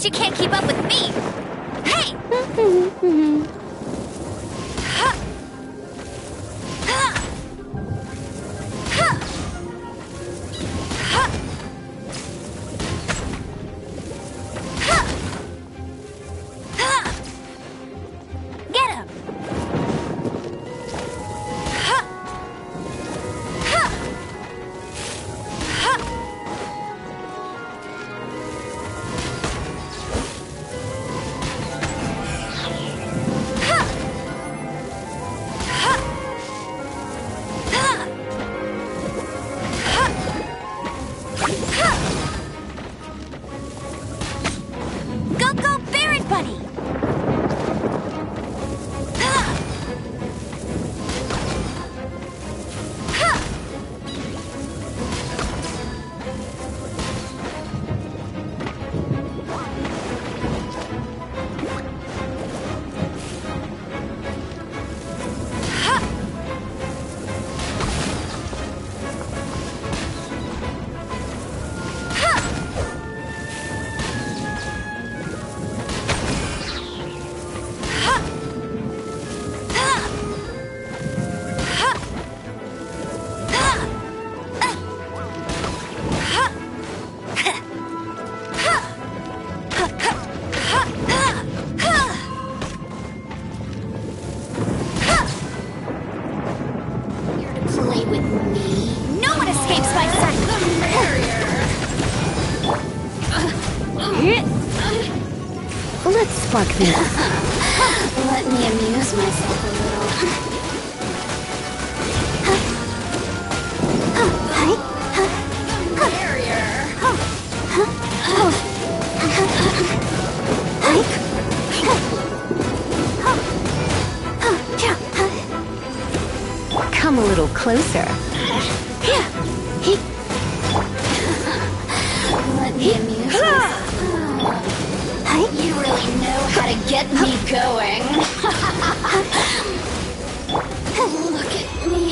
you can't keep up with me! Hey! Get him! Go, go, Baron Bunny! Play with me. No one escapes my sight. Let's spark this. Let me amuse myself a little. Come a little closer. Let me amuse myself. You really know how to get me going. Look at me.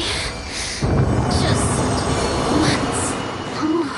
Just once more.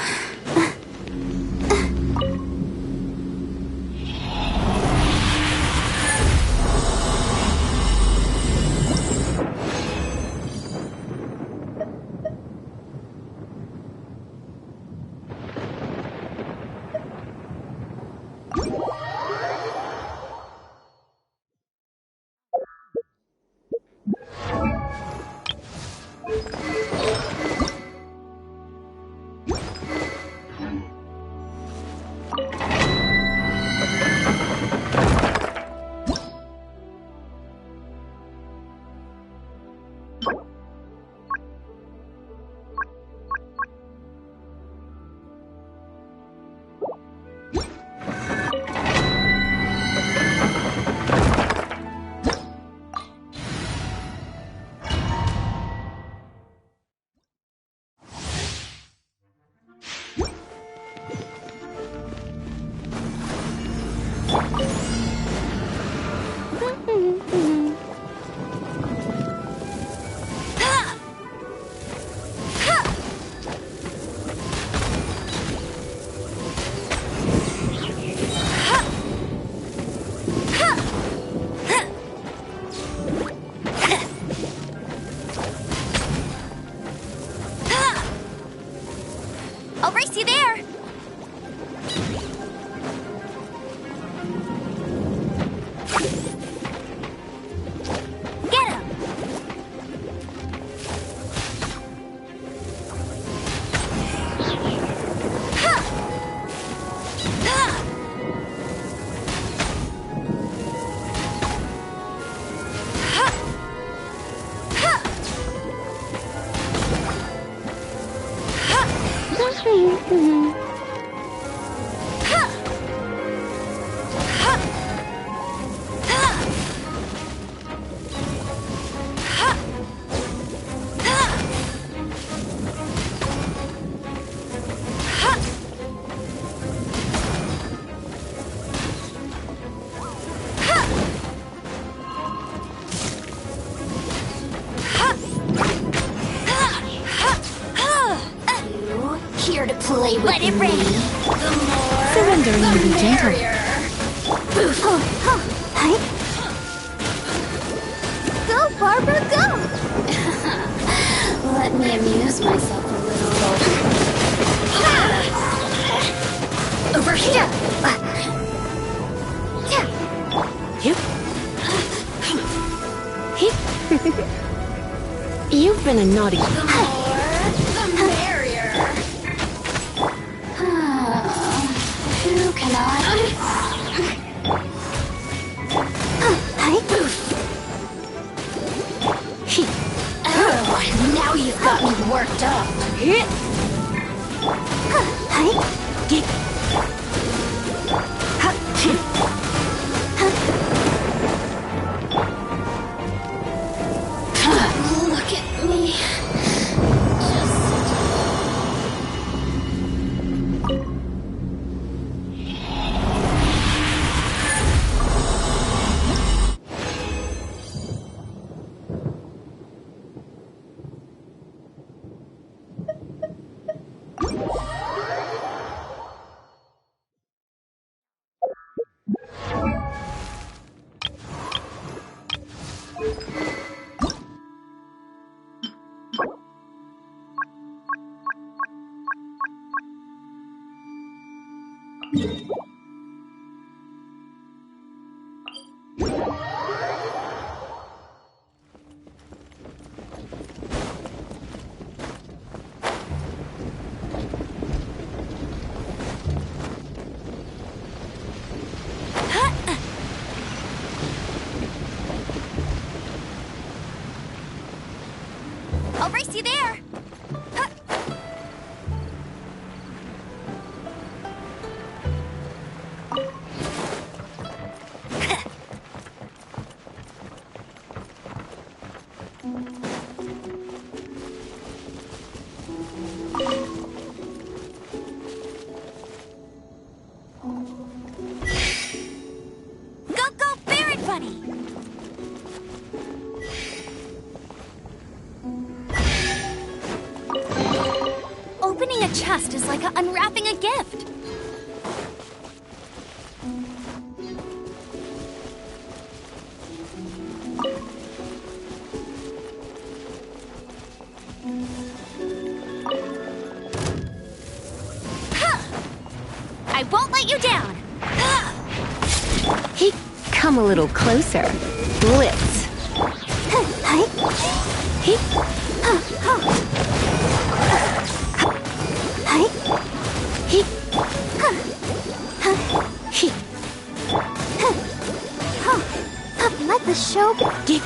I'll race you there! Get him! Here to play with Let it rain. me. The more Surrendering will be gentle. merrier. Hi. Go, Barbara, go! Let me amuse myself a little. Over here! You've been a naughty... The more, the merrier. Who can I... Oh, now you've got me worked up. Look at me. I'll race you there! Go, Baron Bunny! Opening a chest is like unwrapping a gift. I won't let you down. Come a little closer. Blitz. Let the show begin.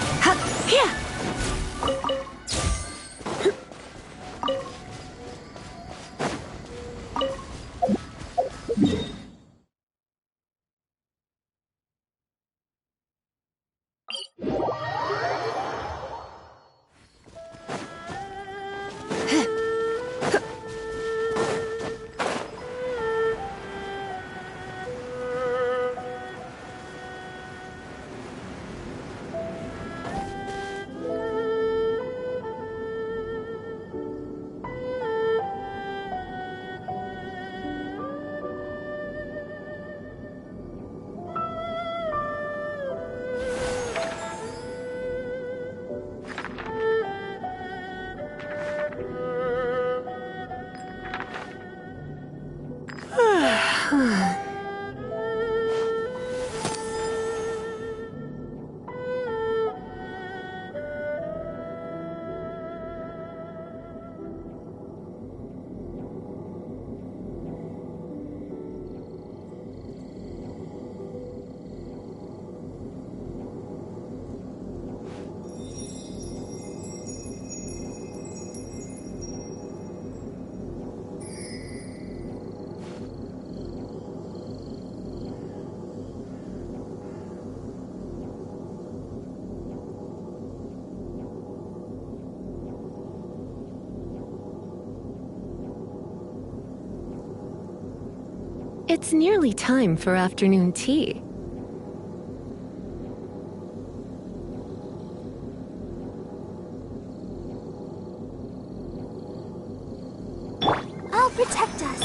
It's nearly time for afternoon tea. I'll protect us.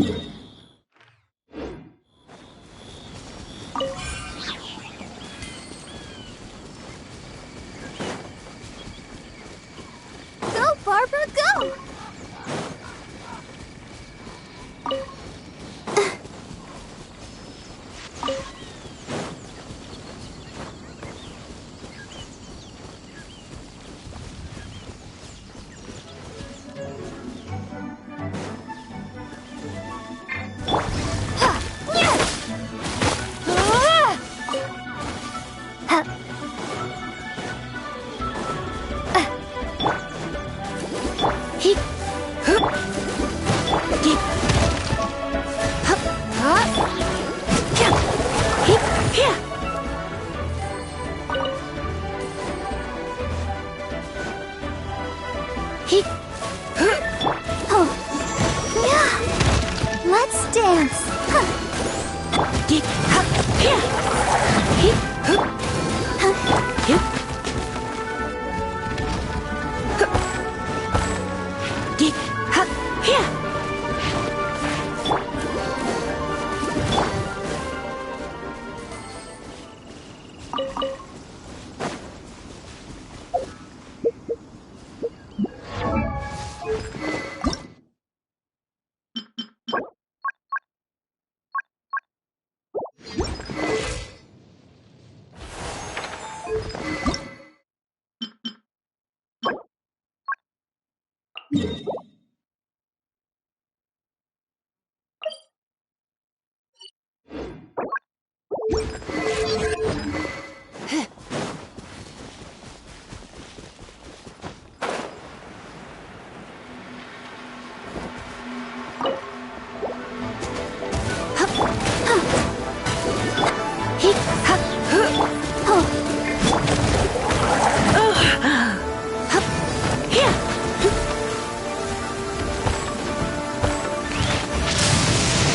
Go, Barbara, go! Let's dance.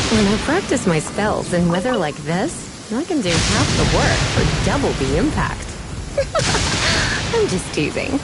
When I practice my spells in weather like this, I can do half the work for double the impact. I'm just teasing.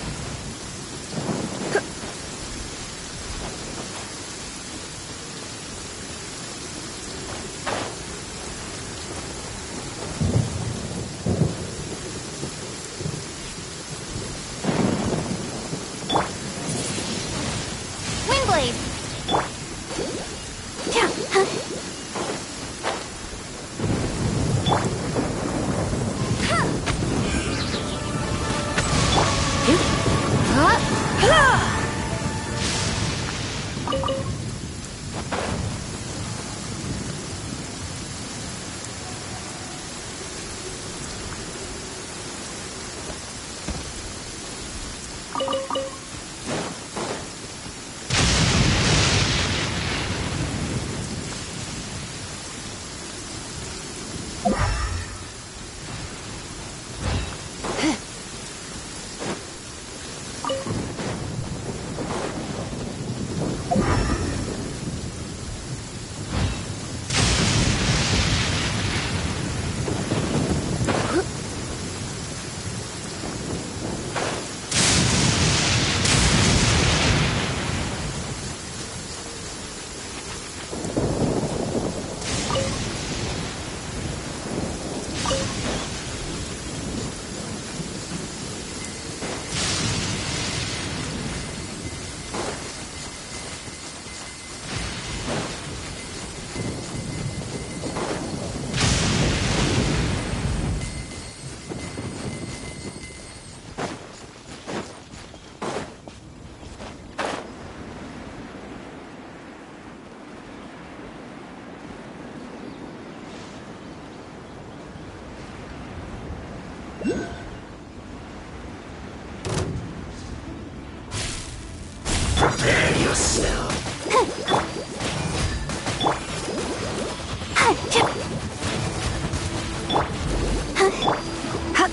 Prepare yourself.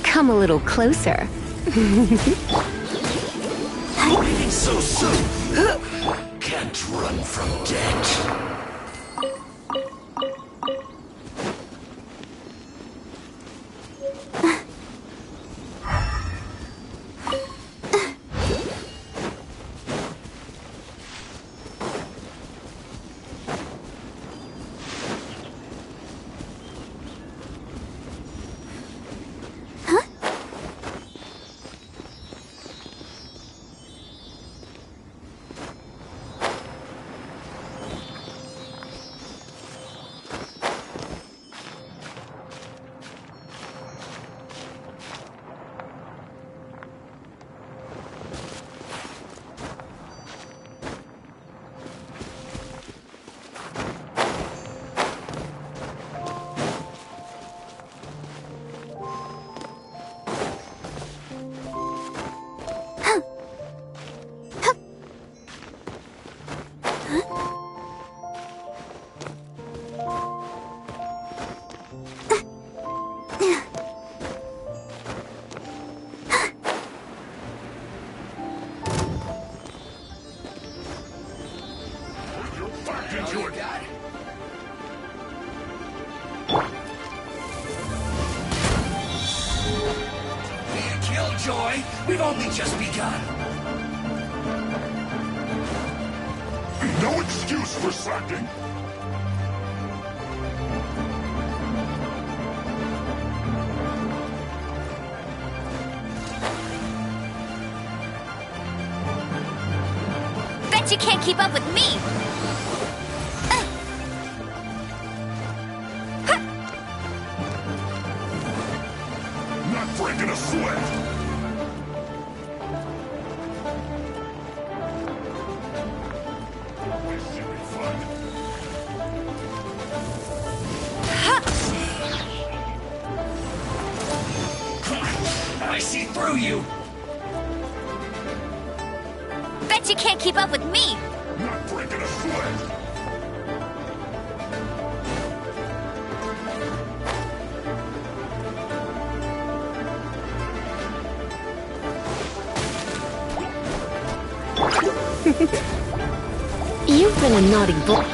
Come a little closer. Leaving so soon. Can't run from death. We've only just begun. No excuse for slacking. Bet you can't keep up with me! Not breaking a sweat. This should be fun. I see through you. Bet you can't keep up with me! Not breaking a sweat. You've been a naughty boy.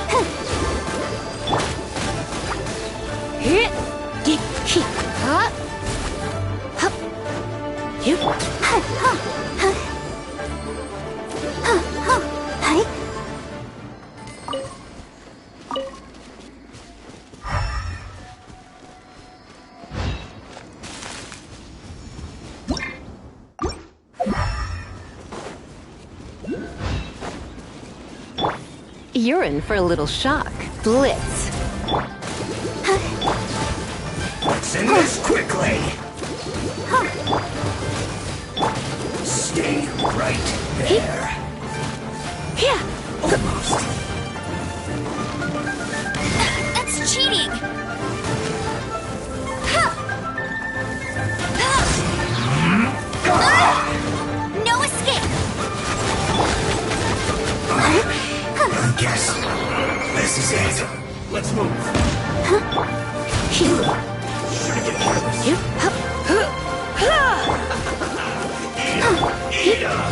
You're in for a little shock. Blitz. Let's end this quickly. Stay right there. Yeah. Almost. That's cheating! No escape! I guess this is it. Let's move. Shouldn't get careless. Eat up.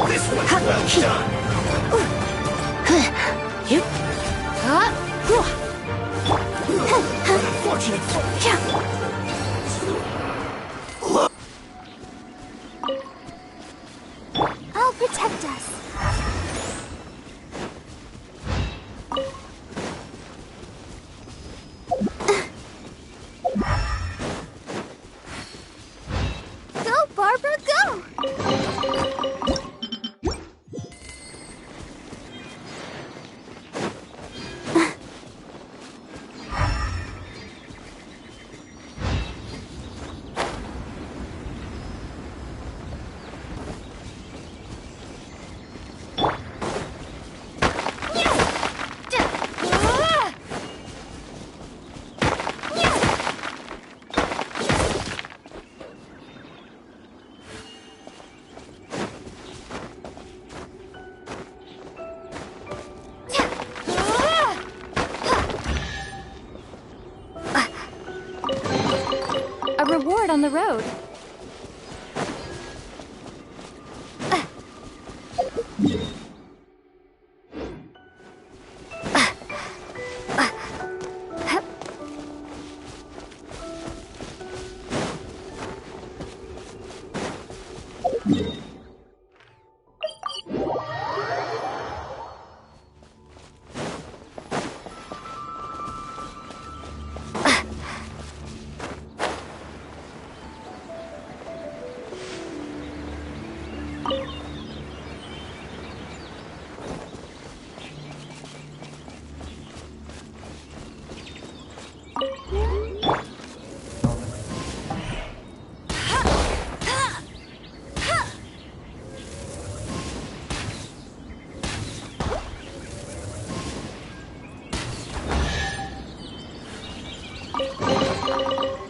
This one's well done. Unfortunate. I'll protect us. Go, Barbara, go! A reward on the road.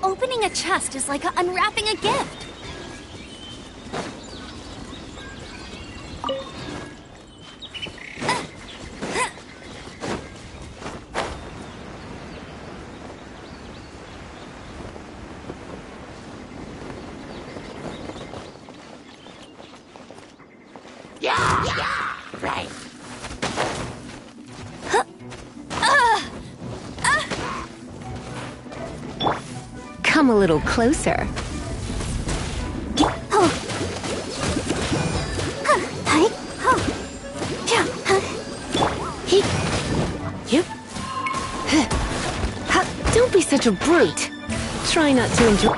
Opening a chest is like unwrapping a gift. Right. Come a little closer. Yep. Don't be such a brute. Try not to enjoy.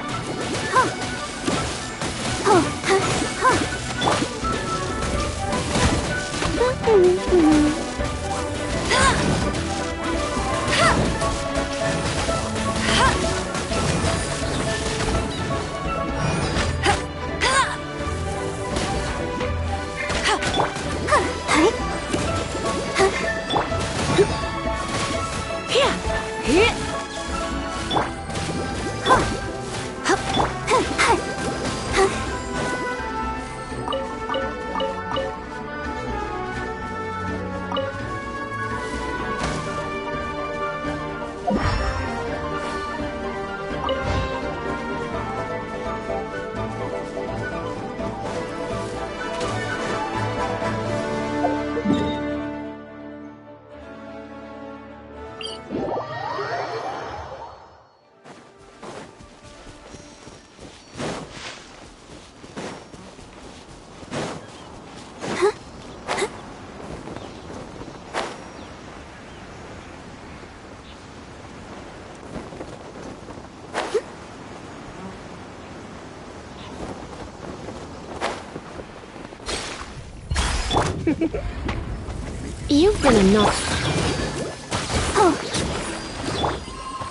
You've been a knock.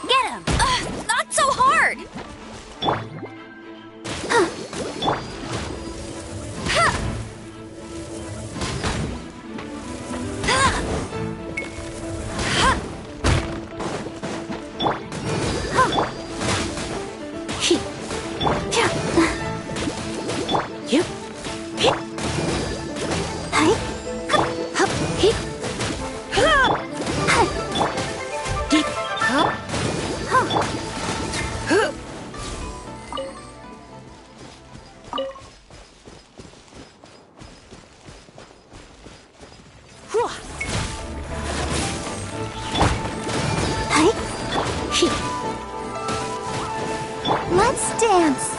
Get him! Not so hard! Let's dance.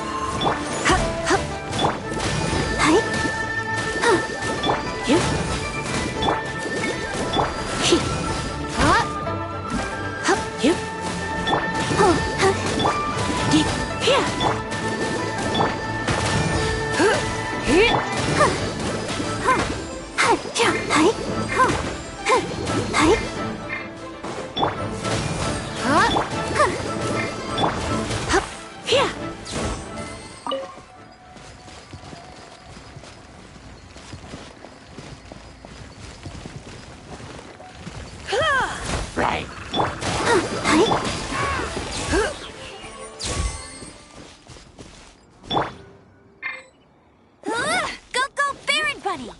Right. Go, go, Baron Bunny!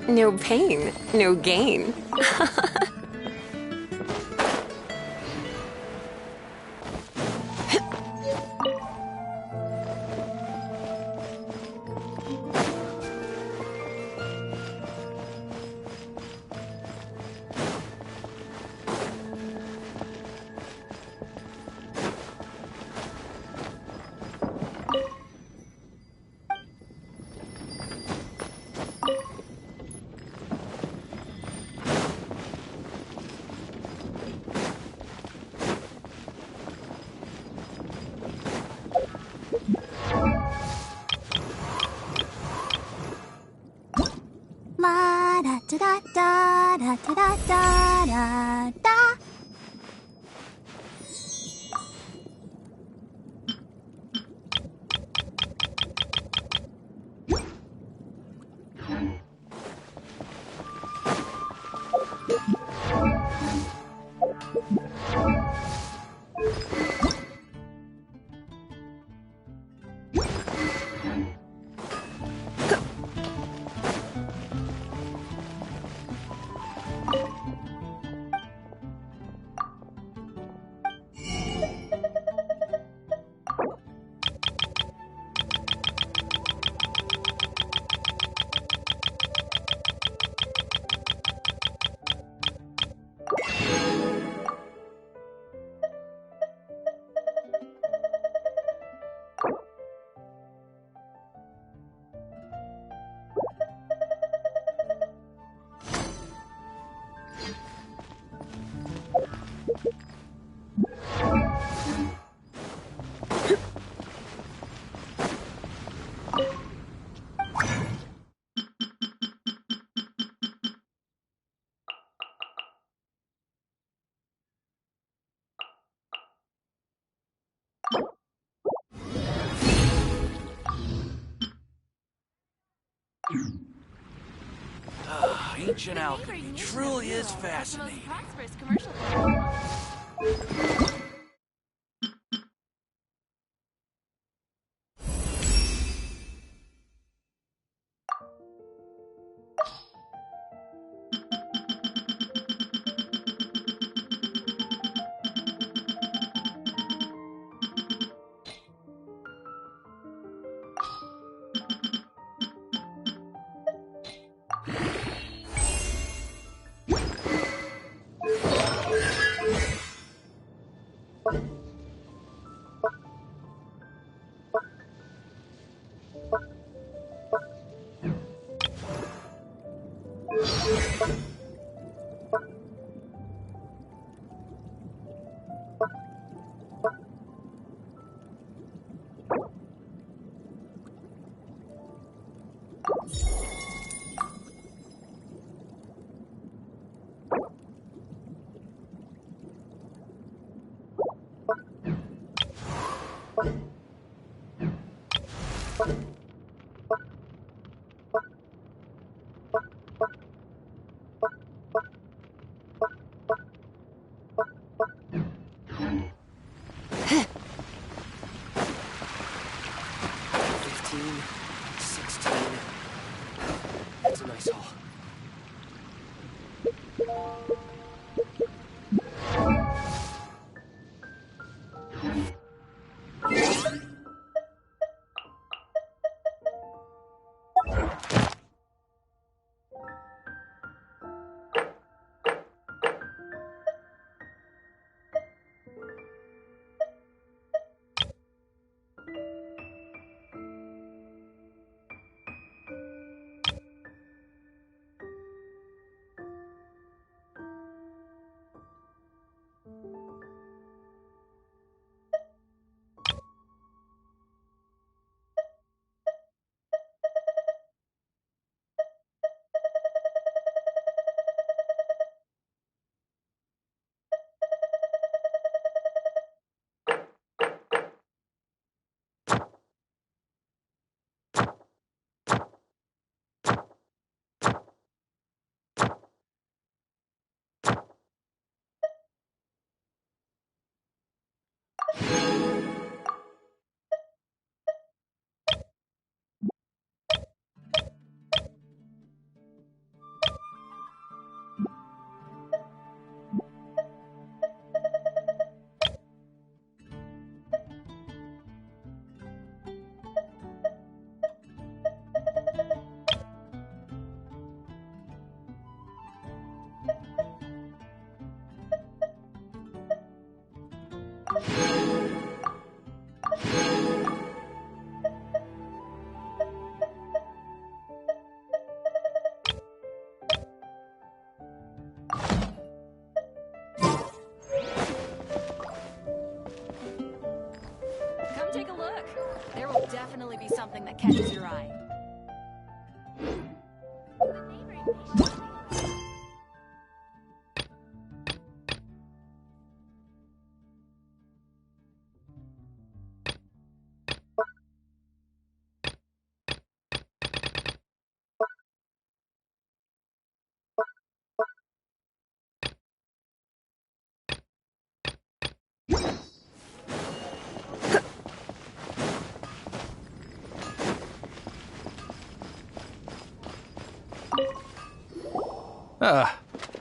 No pain, no gain. La da da da da da da da da da. Ancient alchemy truly is fascinating. That's a nice haul. Come take a look. There will definitely be something that catches your eye.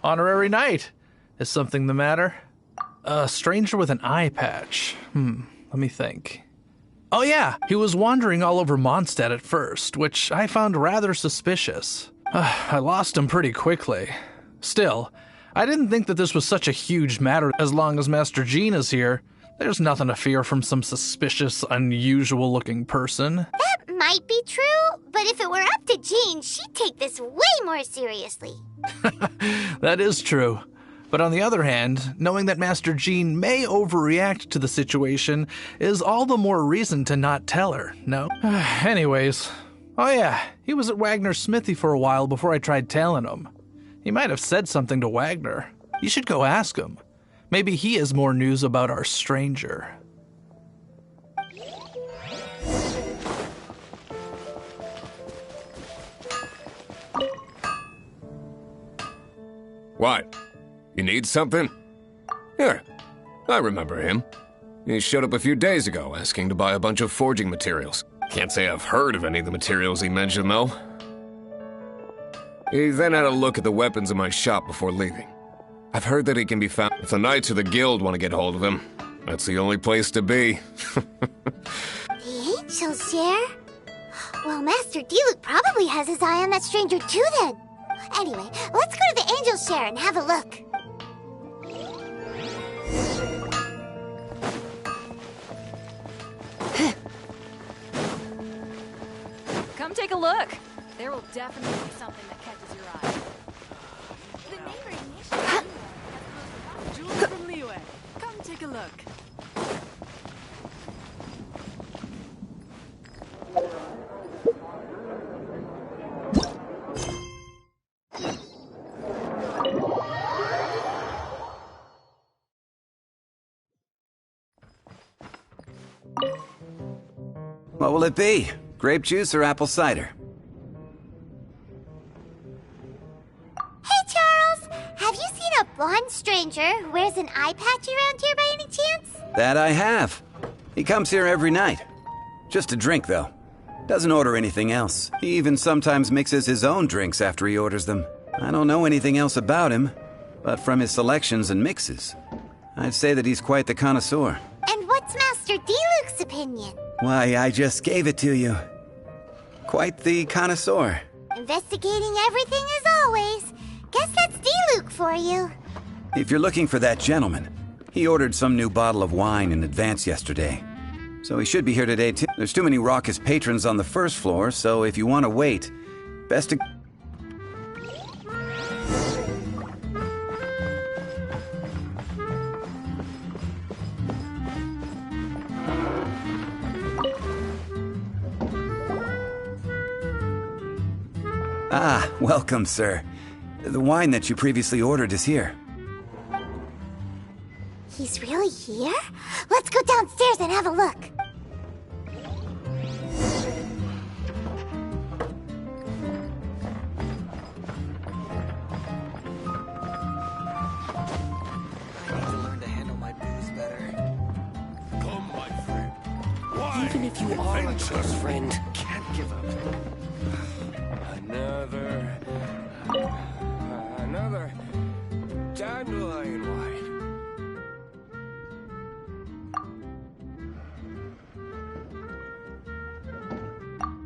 Honorary knight. Is something the matter? A stranger with an eye patch. Let me think. Oh yeah, he was wandering all over Mondstadt at first, which I found rather suspicious. I lost him pretty quickly. Still, I didn't think that this was such a huge matter. As long as Master Jean is here, there's nothing to fear from some suspicious, unusual-looking person. That might be true, but if it were up to Jean, she'd take this way more seriously. That is true. But on the other hand, knowing that Master Jean may overreact to the situation is all the more reason to not tell her, no? Anyways, oh yeah, he was at Wagner's smithy for a while before I tried telling him. He might have said something to Wagner. You should go ask him. Maybe he has more news about our stranger. What? You need something? Here, I remember him. He showed up a few days ago asking to buy a bunch of forging materials. Can't say I've heard of any of the materials he mentioned, though. He then had a look at the weapons in my shop before leaving. I've heard that he can be found if the Knights or the Guild want to get hold of him. That's the only place to be. The Angels share? Well, Master D-Luke probably has his eye on that stranger too then. Anyway, let's go to the Angels share and have a look. Come take a look. There will definitely be something that catches your eye. The neighboring nation. Jewels from Liyue. Come take a look. What will it be? Grape juice or apple cider? Hey, Charles! Have you seen a blonde stranger who wears an eye patch around here by any chance? That I have. He comes here every night. Just to drink, though. Doesn't order anything else. He even sometimes mixes his own drinks after he orders them. I don't know anything else about him, but from his selections and mixes, I'd say that he's quite the connoisseur. And what's Master D-Luke's opinion? Why, I just gave it to you. Quite the connoisseur. Investigating everything as always. Guess that's D-Luke for you. If you're looking for that gentleman, he ordered some new bottle of wine in advance yesterday. So he should be here today too. There's too many raucous patrons on the first floor, so if you want to wait, best to... Ah, welcome, sir. The wine that you previously ordered is here. He's really here? Let's go downstairs and have a look. I need to learn to handle my booze better. Come, my friend. Why? Even if you are a close friend, can't give up. Another dandelion wine.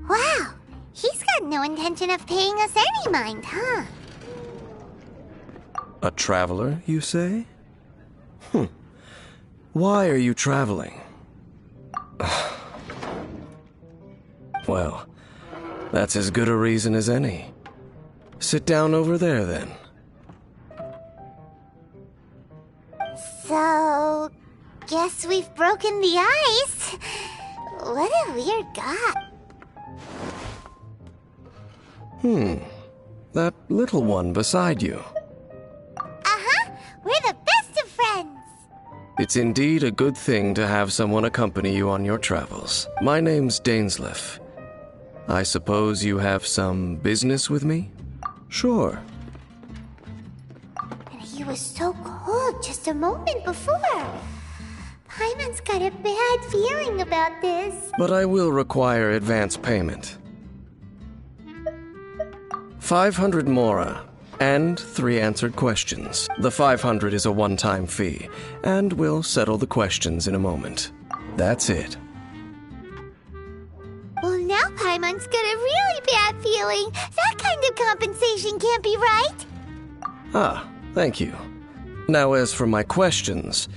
Wow, he's got no intention of paying us any mind, huh? A traveler, you say? Why are you traveling? Well, that's as good a reason as any. Sit down over there, then. So, guess we've broken the ice. What a weird god. That little one beside you. Uh-huh. We're the best of friends. It's indeed a good thing to have someone accompany you on your travels. My name's Dainsleif. I suppose you have some business with me? Sure. And he was so cold just a moment before. Paimon's got a bad feeling about this. But I will require advance payment. 500 mora, and 3 answered questions. The 500 is a one-time fee, and we'll settle the questions in a moment. That's it. Well, now Paimon's got a really bad feeling. That kind of compensation can't be right. Ah, thank you. Now, as for my questions,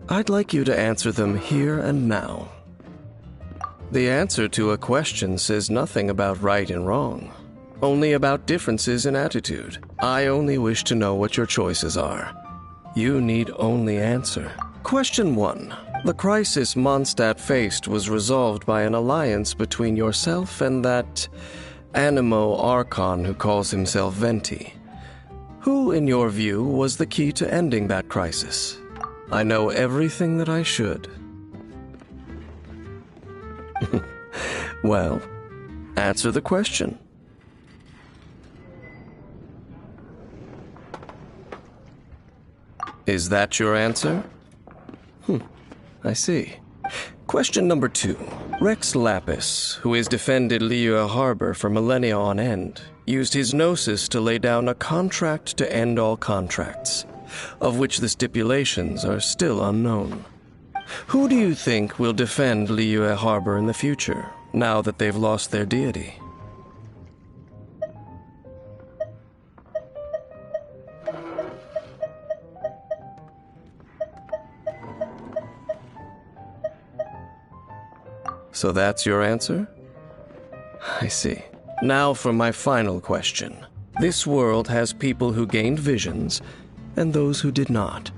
I'd like you to answer them here and now. The answer to a question says nothing about right and wrong, only about differences in attitude. I only wish to know what your choices are. You need only answer. Question 1. The crisis Mondstadt faced was resolved by an alliance between yourself and that Animo Archon who calls himself Venti. Who, in your view, was the key to ending that crisis? I know everything that I should. Well, answer the question. Is that your answer? I see. Question number 2. Rex Lapis, who has defended Liyue Harbor for millennia on end, used his gnosis to lay down a contract to end all contracts, of which the stipulations are still unknown. Who do you think will defend Liyue Harbor in the future, now that they've lost their deity? So that's your answer? I see. Now for my final question. This world has people who gained visions, and those who did not.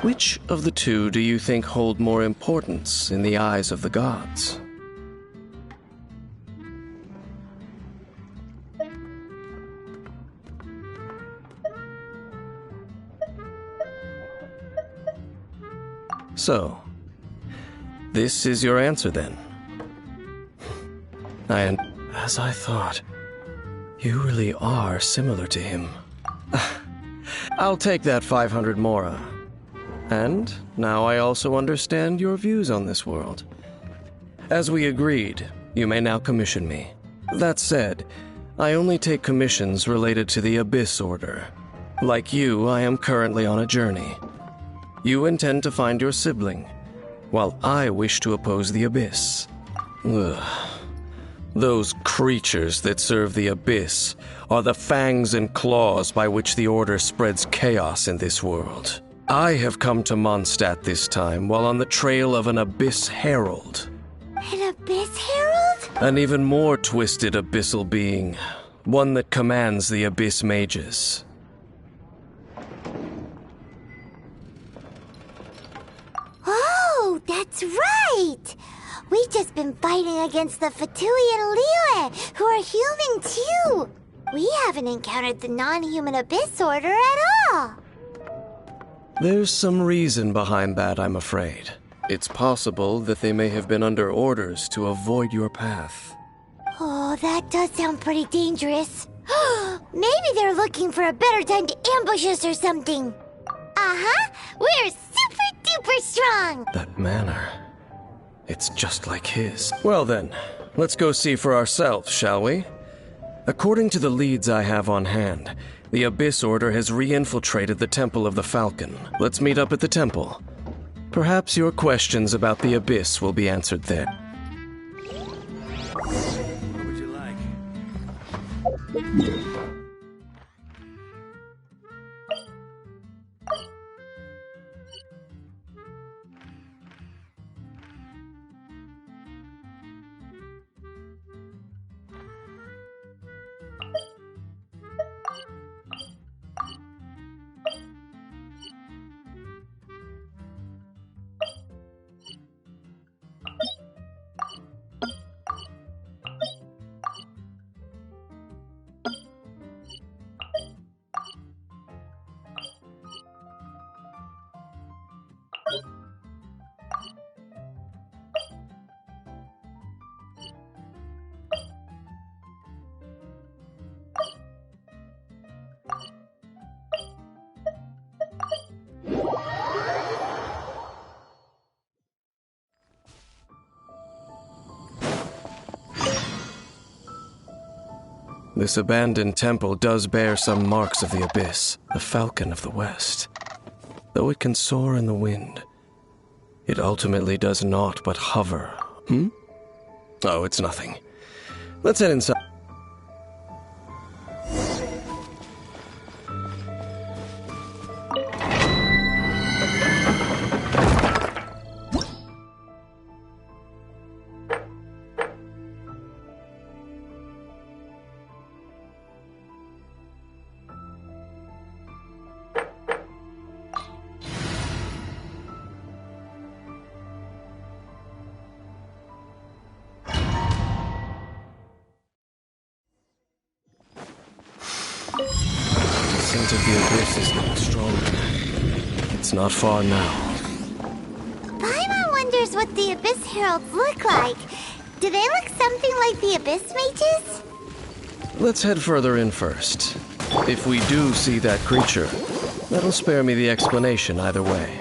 Which of the two do you think hold more importance in the eyes of the gods? So, this is your answer then? And as I thought, you really are similar to him. I'll take that 500 mora. And now I also understand your views on this world. As we agreed, you may now commission me. That said, I only take commissions related to the Abyss Order. Like you, I am currently on a journey. You intend to find your sibling, while I wish to oppose the Abyss. Ugh. Those creatures that serve the Abyss are the fangs and claws by which the Order spreads chaos in this world. I have come to Mondstadt this time while on the trail of an Abyss Herald. An Abyss Herald? An even more twisted abyssal being, one that commands the Abyss Mages. Oh, that's right! We've just been fighting against the Fatui and Liyue, who are human too. We haven't encountered the non-human Abyss Order at all. There's some reason behind that, I'm afraid. It's possible that they may have been under orders to avoid your path. Oh, that does sound pretty dangerous. Maybe they're looking for a better time to ambush us or something. Uh-huh, we're super duper strong. That manner, it's just like his. Well then, let's go see for ourselves, shall we? According to the leads I have on hand, the Abyss Order has re-infiltrated the Temple of the Falcon. Let's meet up at the temple. Perhaps your questions about the Abyss will be answered there. What would you like? This abandoned temple does bear some marks of the abyss, the falcon of the west. Though it can soar in the wind, it ultimately does naught but hover. Oh, it's nothing. Let's head inside. The scent of the abyss is getting stronger. It's not far now. Paimon wonders what the Abyss Heralds look like. Do they look something like the Abyss Mages? Let's head further in first. If we do see that creature, that'll spare me the explanation either way.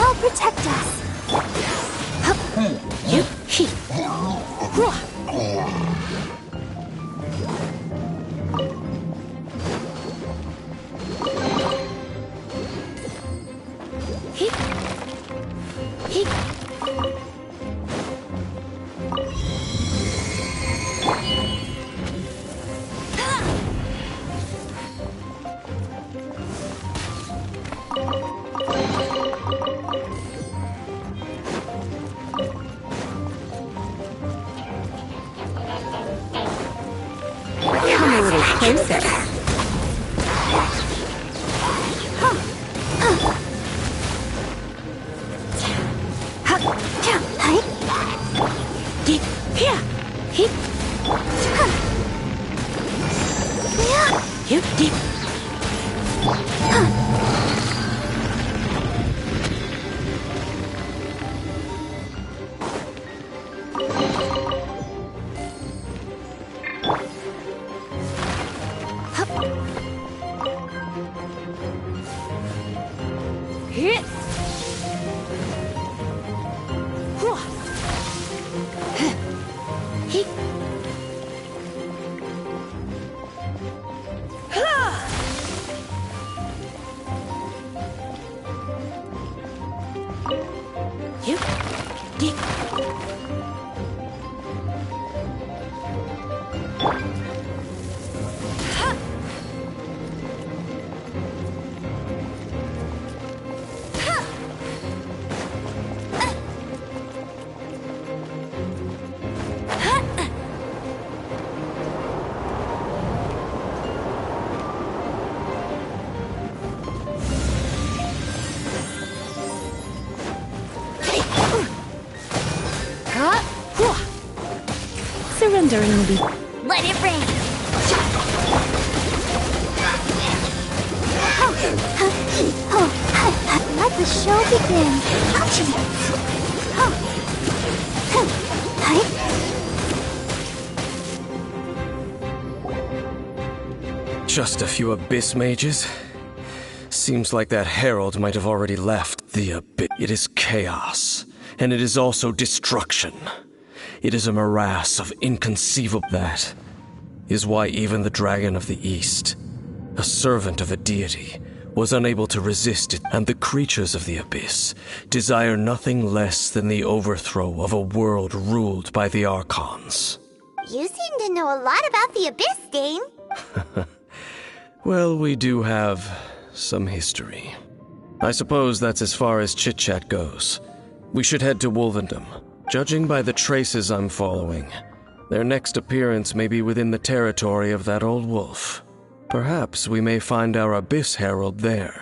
I'll protect us. Come a little closer. Surrendering will be. Let it rain. Let the show begin. Just a few abyss mages? Seems like that herald might have already left. The abyss. It is chaos, and it is also destruction. It is a morass of inconceivable. That is why even the Dragon of the East, a servant of a deity, was unable to resist it, and the creatures of the abyss desire nothing less than the overthrow of a world ruled by the Archons. You seem to know a lot about the Abyss, Dane. Well, we do have some history. I suppose that's as far as chit-chat goes. We should head to Wolvendom. Judging by the traces I'm following, their next appearance may be within the territory of that old wolf. Perhaps we may find our Abyss Herald there.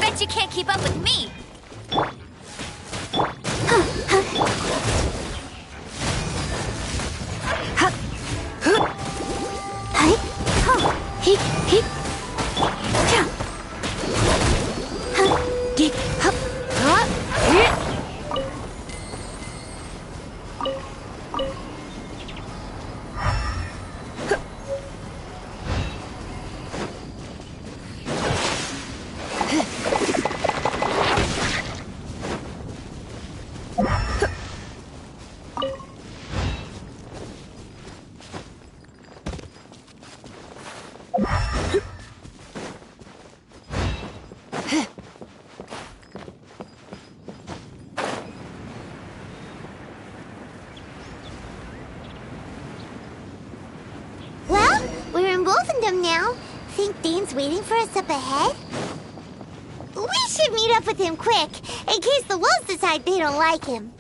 Bet you can't keep up with me! Now, think Dane's waiting for us up ahead? We should meet up with him quick, in case the wolves decide they don't like him.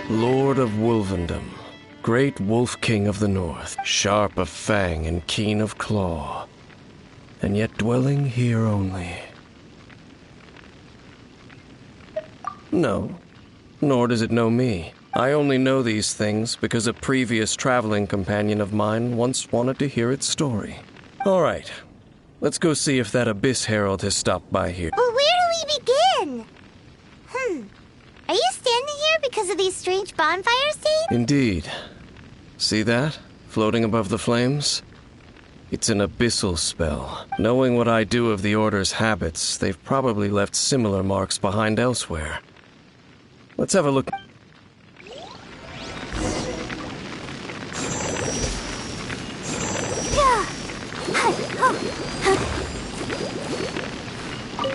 Lord of Wolvendom, great Wolf King of the North, sharp of fang and keen of claw, and yet dwelling here only. No, nor does it know me. I only know these things because a previous traveling companion of mine once wanted to hear its story. All right, let's go see if that Abyss Herald has stopped by here. But where do we begin? Are you standing here because of these strange bonfires, Dane? Indeed. See that? Floating above the flames? It's an abyssal spell. Knowing what I do of the Order's habits, they've probably left similar marks behind elsewhere. Let's have a look.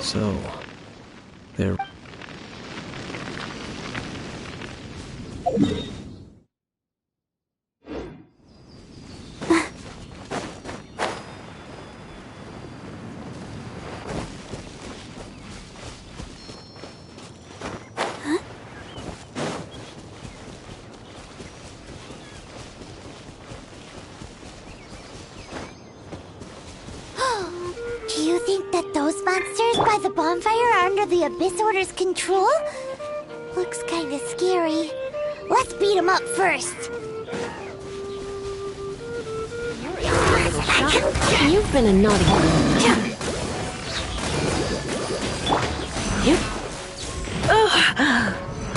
So, they're... those monsters by the bonfire are under the Abyss Order's control? Looks kinda scary. Let's beat them up first. You've been a naughty boy.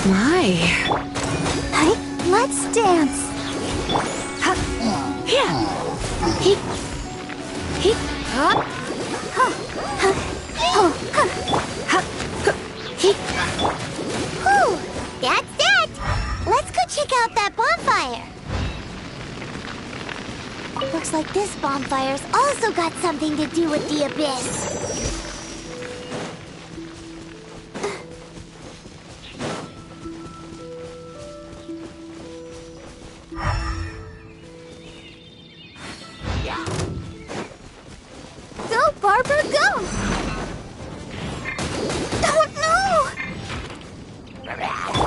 My. Hey, let's dance. Whew, that's that. Let's go check out that bonfire. Looks like this bonfire's also got something to do with the Abyss. Go, Barbara, go! Don't know!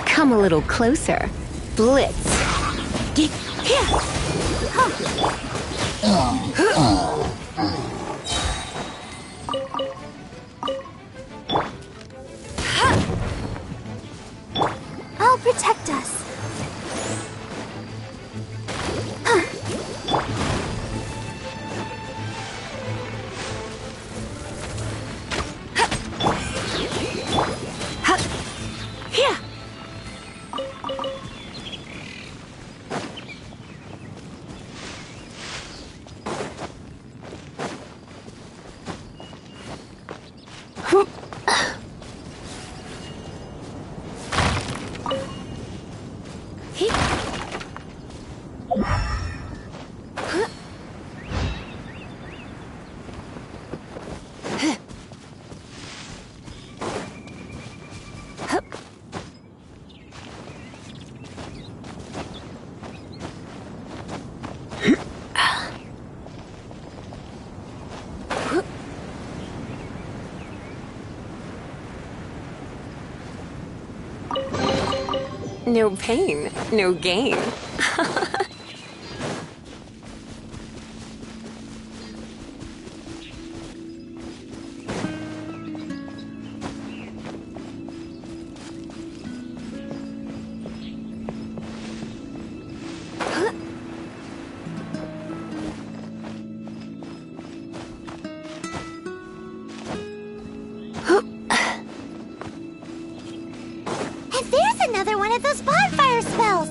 Come a little closer. Blitz. I'll protect us. No pain, no gain. And there's another one of those bonfire spells.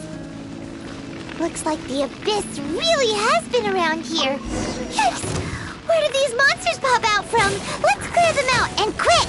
Looks like the Abyss really has been around here. Yikes! Where did these monsters pop out from? Let's clear them out, and quick!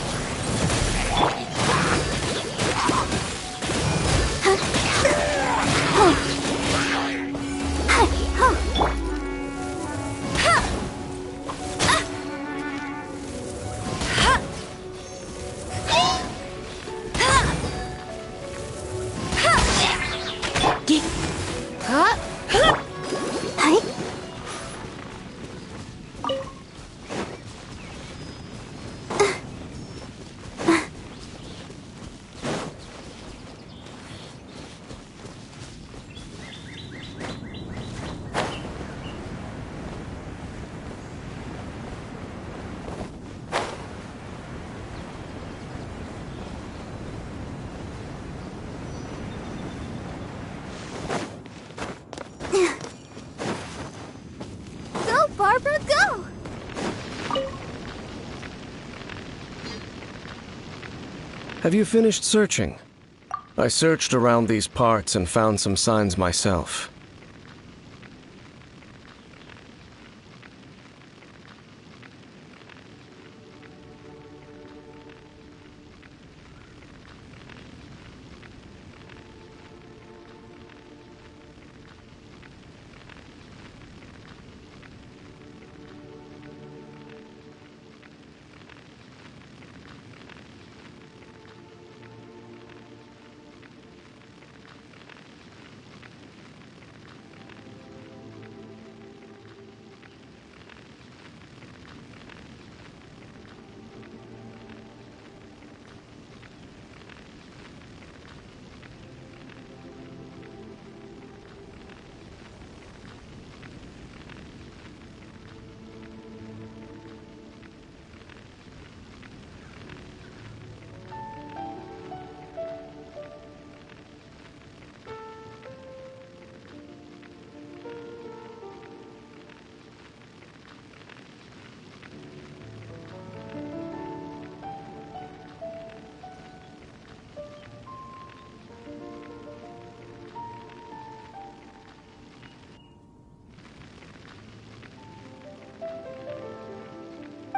Go, Barbara, go! Have you finished searching? I searched around these parts and found some signs myself.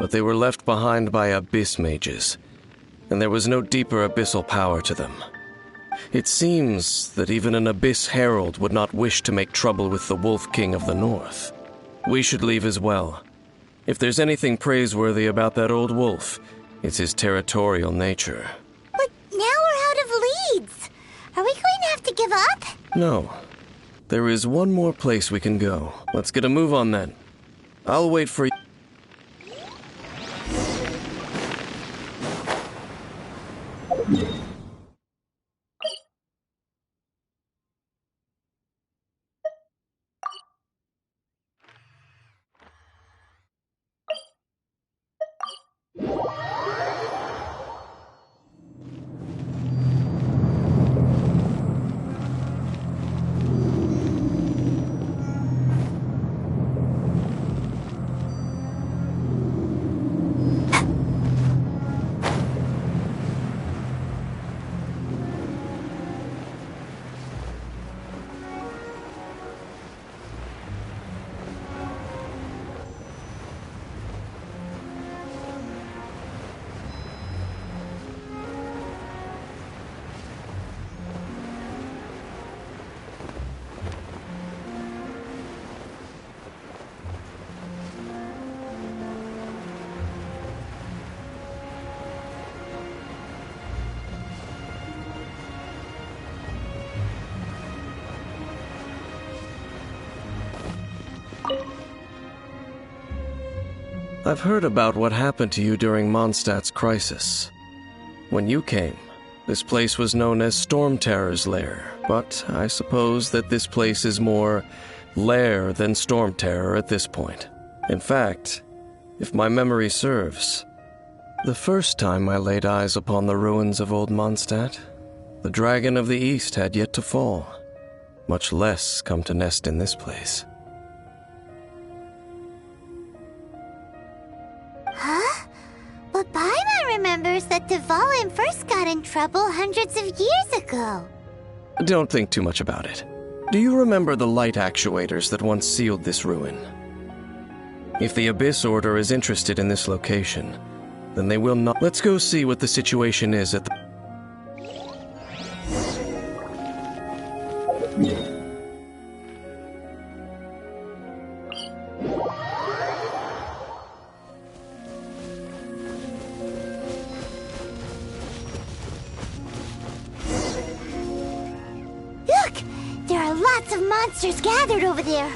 but they were left behind by abyss mages, and there was no deeper abyssal power to them. It seems that even an abyss herald would not wish to make trouble with the Wolf King of the North. We should leave as well. If there's anything praiseworthy about that old wolf, it's his territorial nature. But now we're out of leads. Are we going to have to give up? No. There is one more place we can go. Let's get a move on then. I'll wait for you. I've heard about what happened to you during Mondstadt's crisis. When you came, this place was known as Storm Terror's Lair, but I suppose that this place is more lair than Storm Terror at this point. In fact, if my memory serves, the first time I laid eyes upon the ruins of old Mondstadt, the Dragon of the East had yet to fall, much less come to nest in this place. Huh? But Paimon remembers that Dvalin first got in trouble hundreds of years ago. Don't think too much about it. Do you remember the light actuators that once sealed this ruin? If the Abyss Order is interested in this location, then they will not— Let's go see what the situation is at the— Look! There are lots of monsters gathered over there.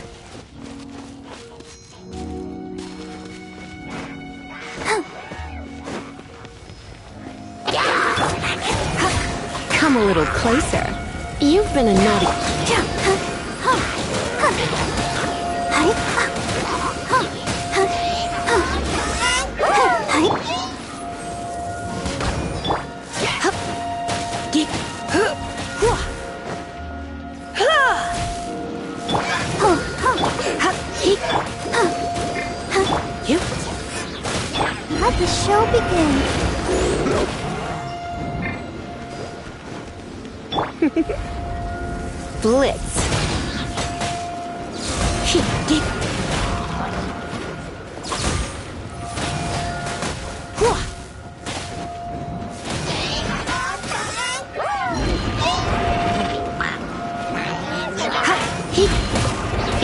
Come a little closer. You've been a naughty... Let the show begin. Blitz.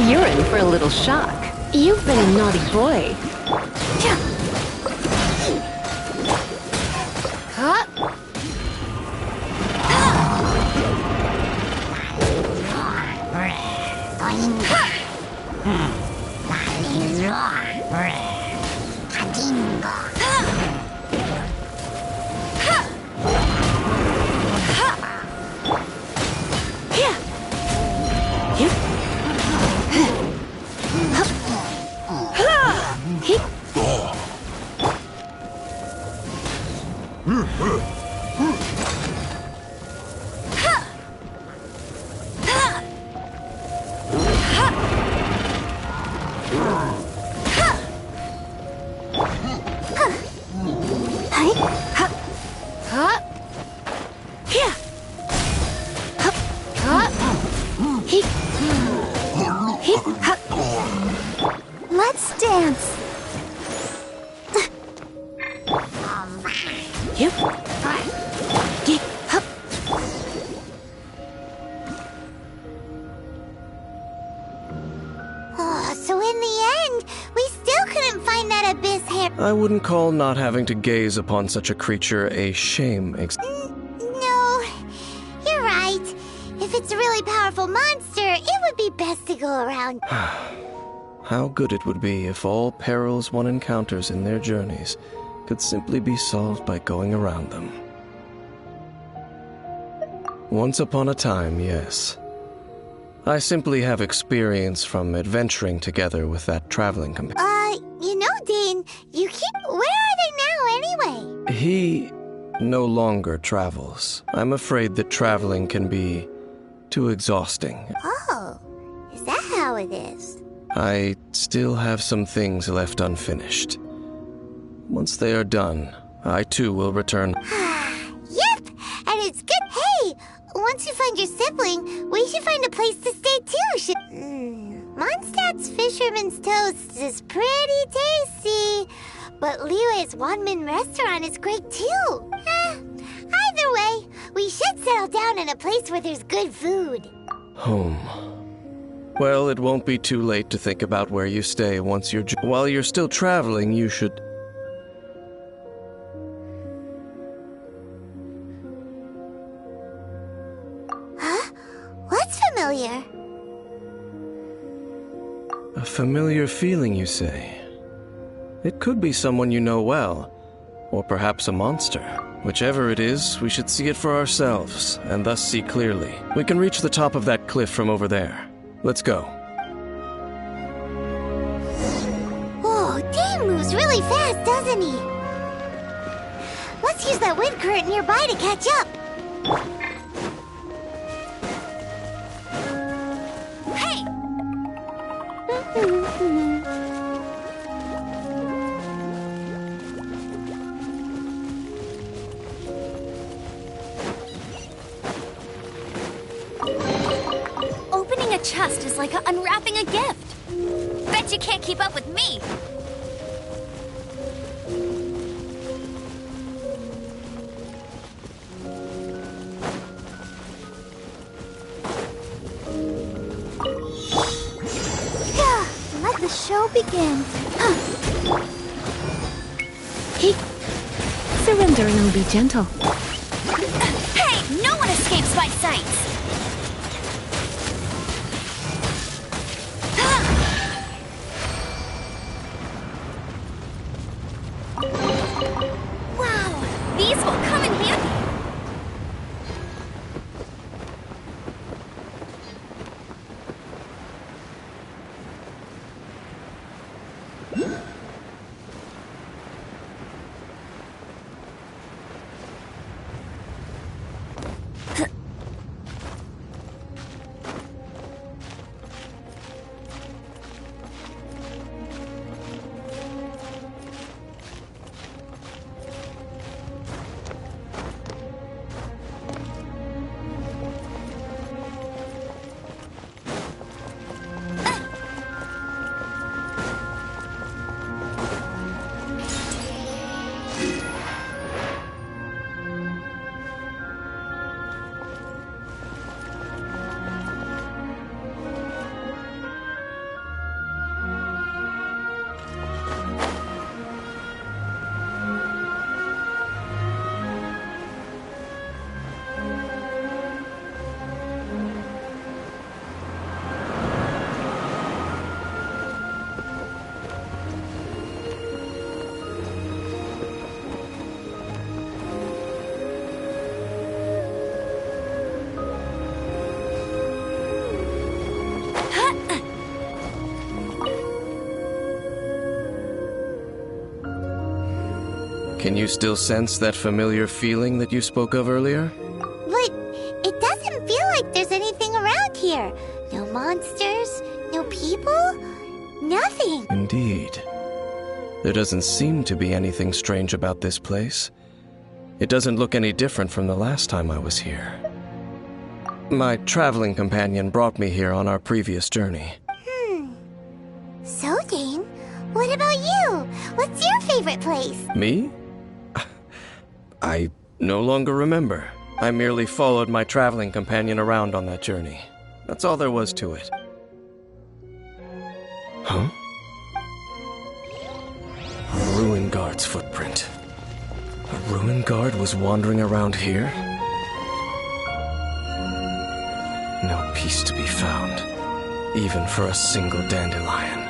You're in for a little shock. You've been a naughty boy. Let's dance. Yep. Get up. Oh, so in the end, we still couldn't find that abyss hair. I wouldn't call not having to gaze upon such a creature a shame. No, you're right. If it's a really powerful monster, it would be best to go around. How good it would be if all perils one encounters in their journeys could simply be solved by going around them. Once upon a time, yes. I simply have experience from adventuring together with that traveling companion. You know, Dane, you keep... Where are they now, anyway? He no longer travels. I'm afraid that traveling can be too exhausting. Oh, is that how it is? I still have some things left unfinished. Once they are done, I too will return. Yep, and it's good. Hey, once you find your sibling, we should find a place to stay too. Mondstadt's Fisherman's Toast is pretty tasty, but Liyue's Wanmin restaurant is great too. Either way, we should settle down in a place where there's good food. Home. Well, it won't be too late to think about where you stay once you're... While you're still traveling, you should... Huh? What's familiar? A familiar feeling, you say? It could be someone you know well, or perhaps a monster. Whichever it is, we should see it for ourselves, and thus see clearly. We can reach the top of that cliff from over there. Let's go. Whoa, Dane moves really fast, doesn't he? Let's use that wind current nearby to catch up. Hey! Opening a chest is like unwrapping a gift. Bet you can't keep up with me. Let the show begin. Hey, surrender and I'll be gentle. Hey, no one escapes my sights. Wow, these will come in handy. Can you still sense that familiar feeling that you spoke of earlier? But it doesn't feel like there's anything around here. No monsters, no people, nothing. Indeed. There doesn't seem to be anything strange about this place. It doesn't look any different from the last time I was here. My traveling companion brought me here on our previous journey. So, Dane, what about you? What's your favorite place? Me? I no longer remember. I merely followed my traveling companion around on that journey. That's all there was to it. Huh? A ruin guard's footprint. A ruin guard was wandering around here? No peace to be found, even for a single dandelion.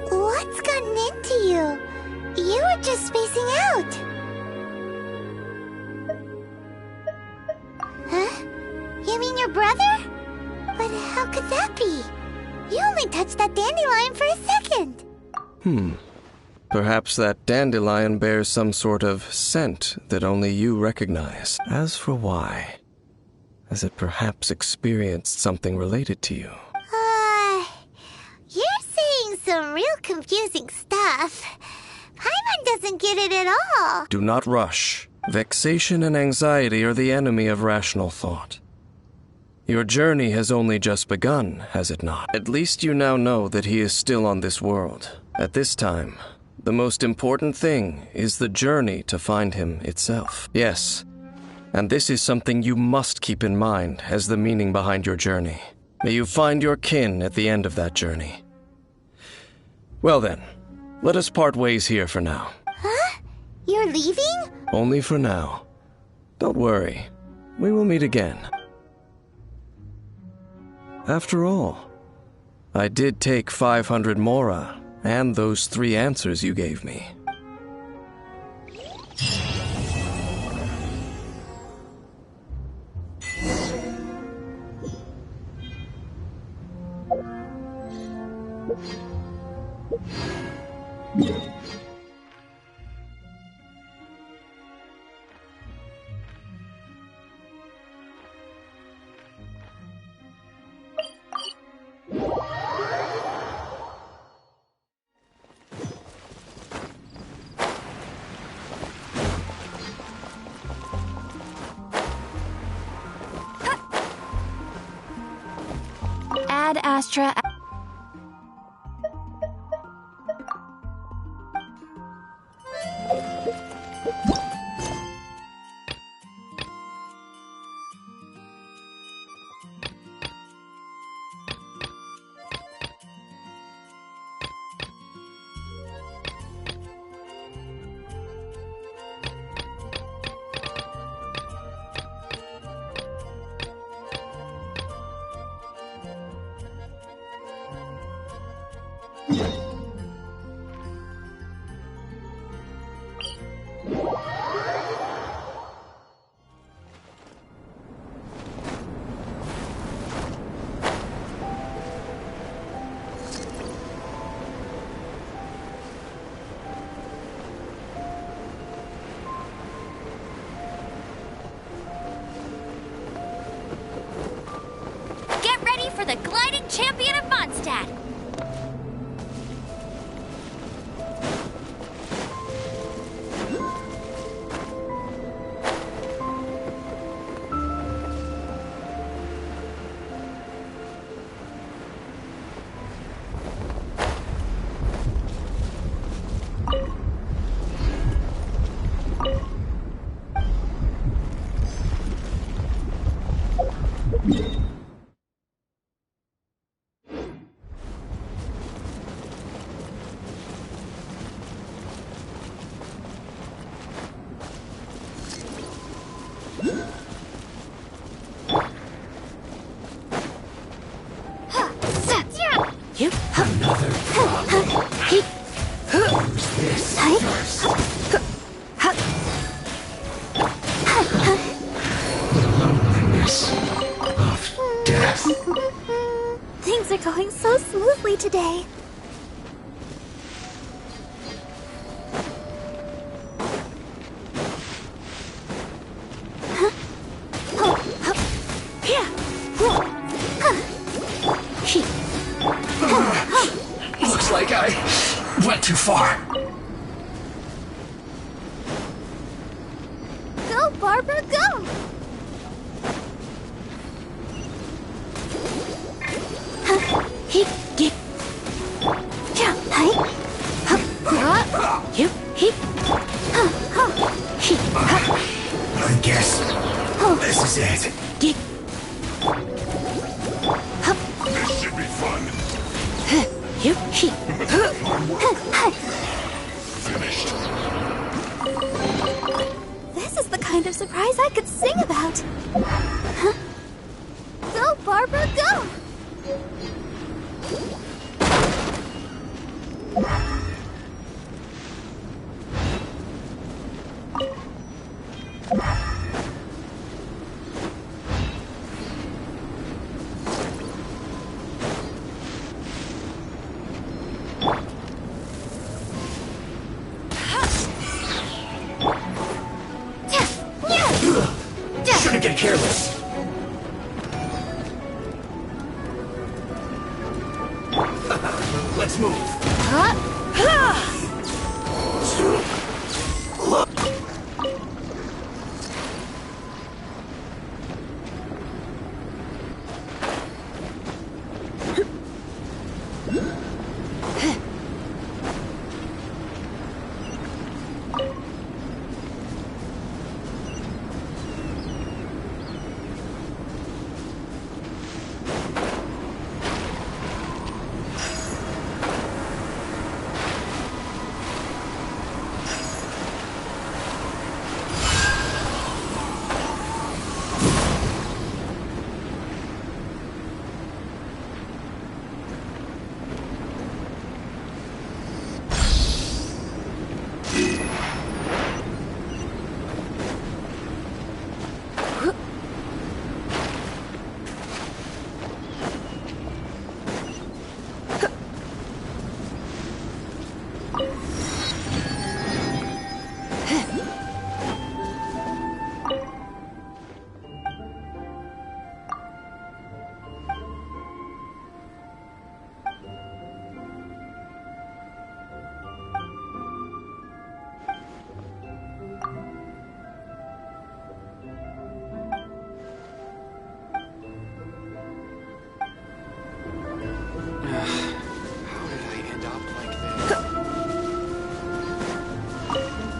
What's gotten into you? You were just spacing out. Huh? You mean your brother? But how could that be? You only touched that dandelion for a second. Perhaps that dandelion bears some sort of scent that only you recognize. As for why, has it perhaps experienced something related to you? You're saying some real confusing stuff. Paimon doesn't get it at all. Do not rush. Vexation and anxiety are the enemy of rational thought. Your journey has only just begun, has it not? At least you now know that he is still on this world. At this time, the most important thing is the journey to find him itself. Yes, and this is something you must keep in mind as the meaning behind your journey. May you find your kin at the end of that journey. Well then, let us part ways here for now. Huh? You're leaving? Only for now. Don't worry, we will meet again. After all, I did take 500 mora and those 3 answers you gave me. Ad Astra. For the gliding champion of Mondstadt. Another problem. Use this first. Loneliness of death. Things are going so smoothly today. too far. Go, Barbara, go! I guess this is it. This should be fun. Finished. This is the kind of surprise I could sing about. Go, Barbara, go! Shouldn't get careless. Let's move.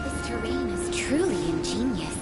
This terrain is truly ingenious.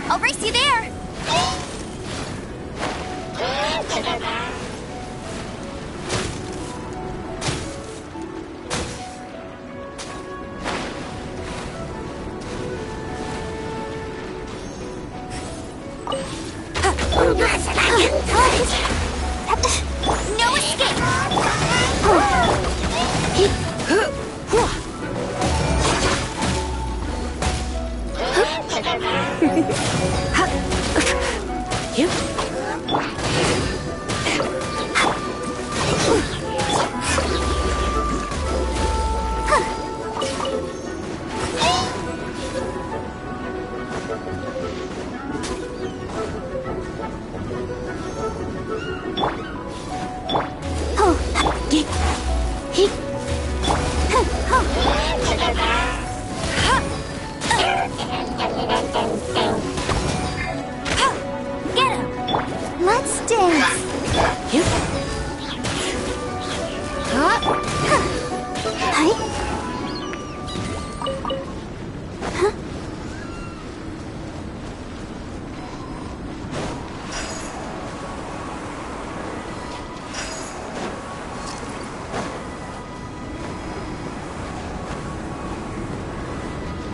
I'll race you there! No escape!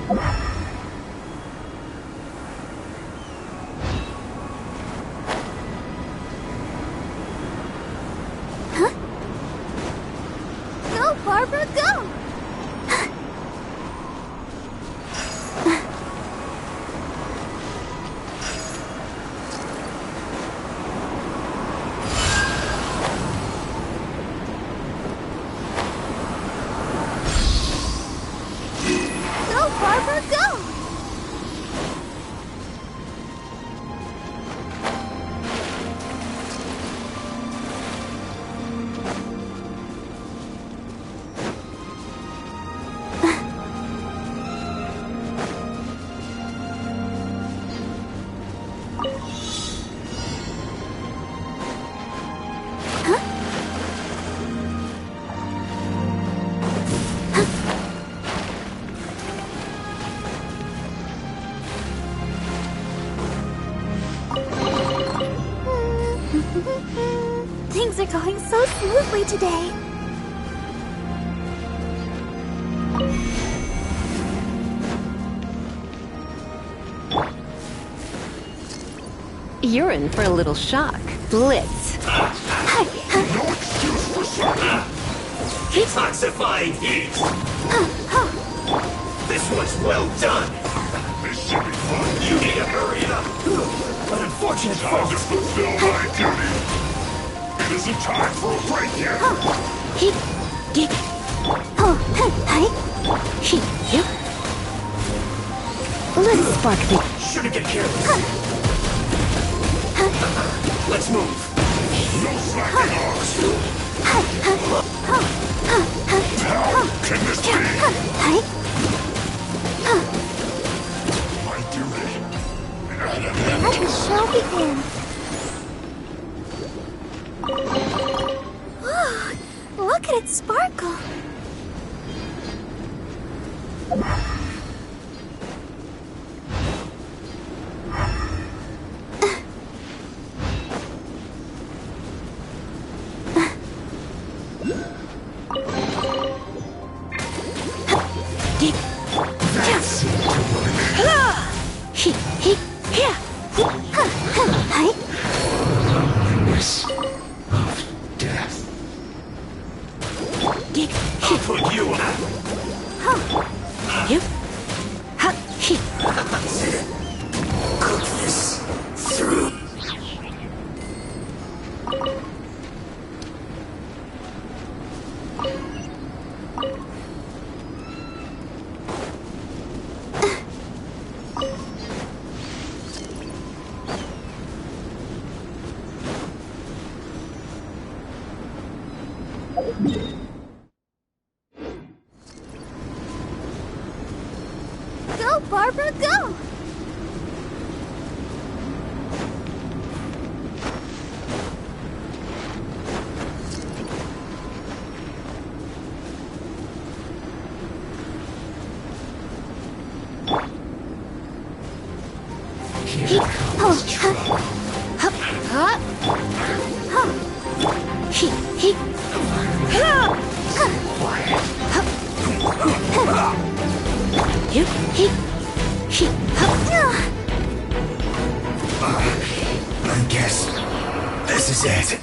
Go, Barbara, go! Go, Barbara, go! Things are going so smoothly today. You're in for a little shock. Blitz. No excuse for slacking. Detoxifying heat! This one's well done! This should be fun. You need to hurry it up! But unfortunate Time to folks, fulfill my duty. It isn't time for a break yet. Let's spark the... shouldn't get careless. Let's move. No slacking off. How can this be? My duty. At an end. Let the show begin. Whoa, look at it sparkle. Of death. I'll put you out. Cook this through. Go, Barbara, go! Here comes trouble. I guess this is it.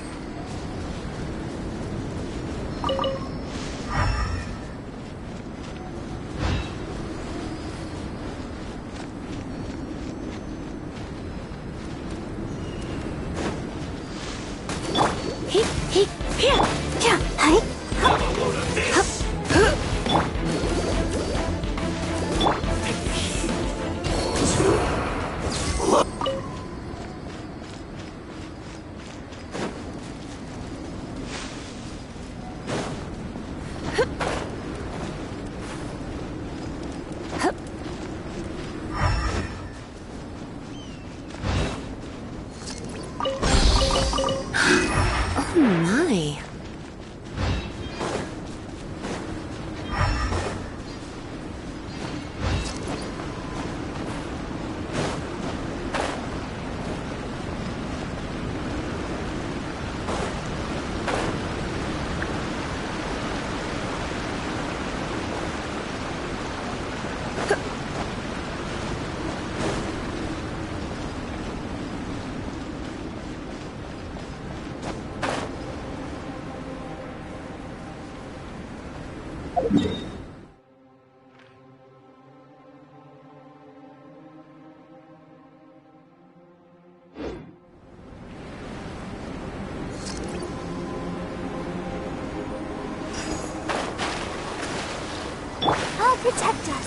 Have a load of this. protect us.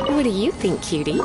What do you think, cutie?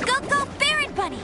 Go, Baron Bunny!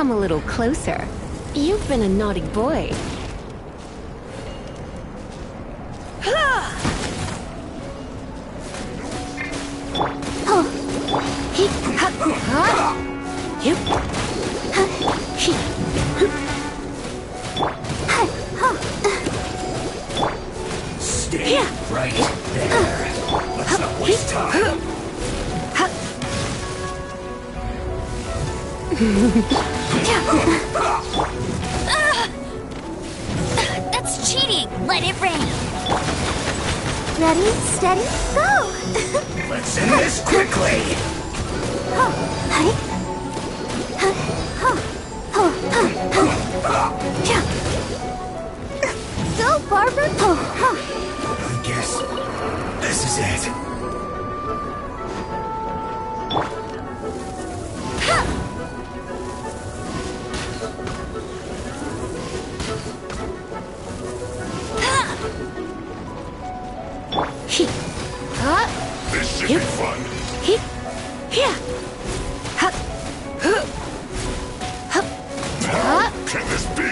Come a little closer. You've been a naughty boy. Stay right there. Let's not waste time. Let it rain. Ready, steady, go! Let's end this quickly! Go, Barber! I guess this is it. This should be fun. How can this be?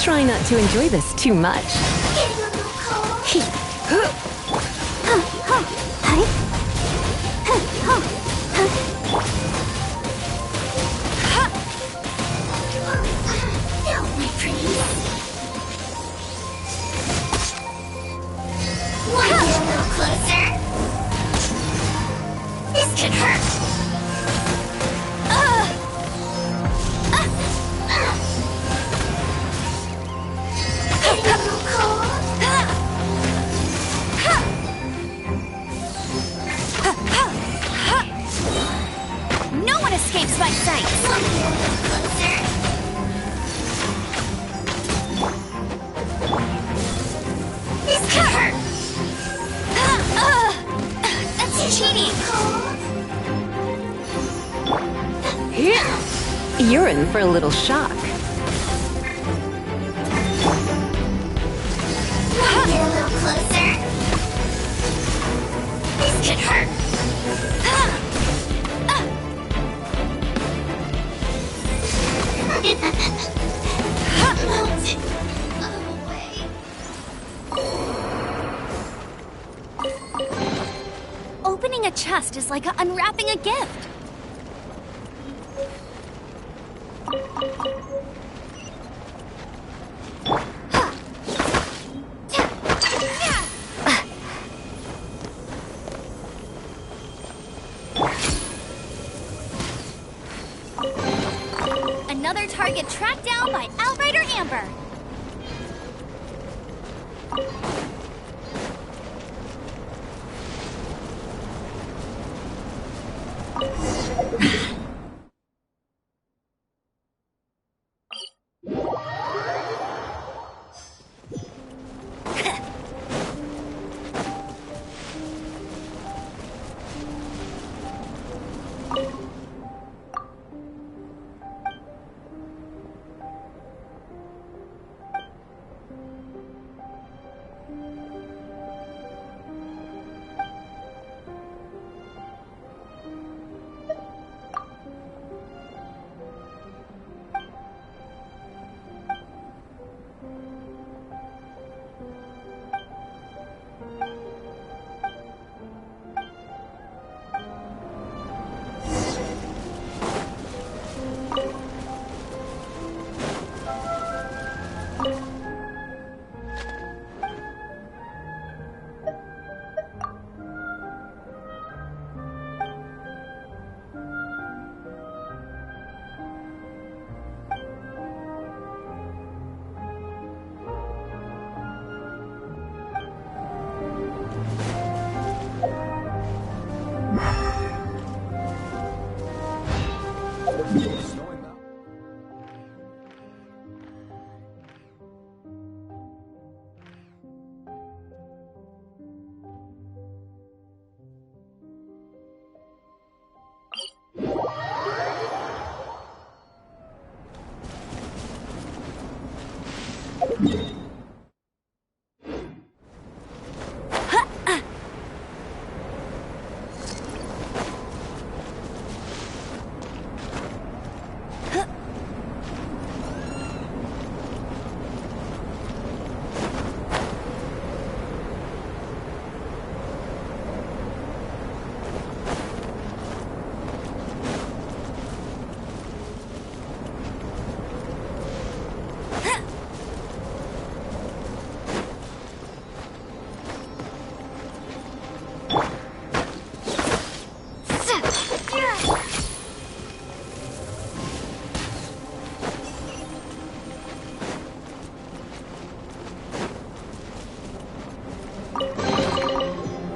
Try not to enjoy this too much. This could hurt. No one escapes my sight. This could hurt. That's cheating. You're in for a little shock. Get a little closer. This could hurt. Opening a chest is like unwrapping a gift. Another target tracked down by Outrider Amber.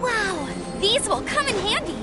Wow, these will come in handy.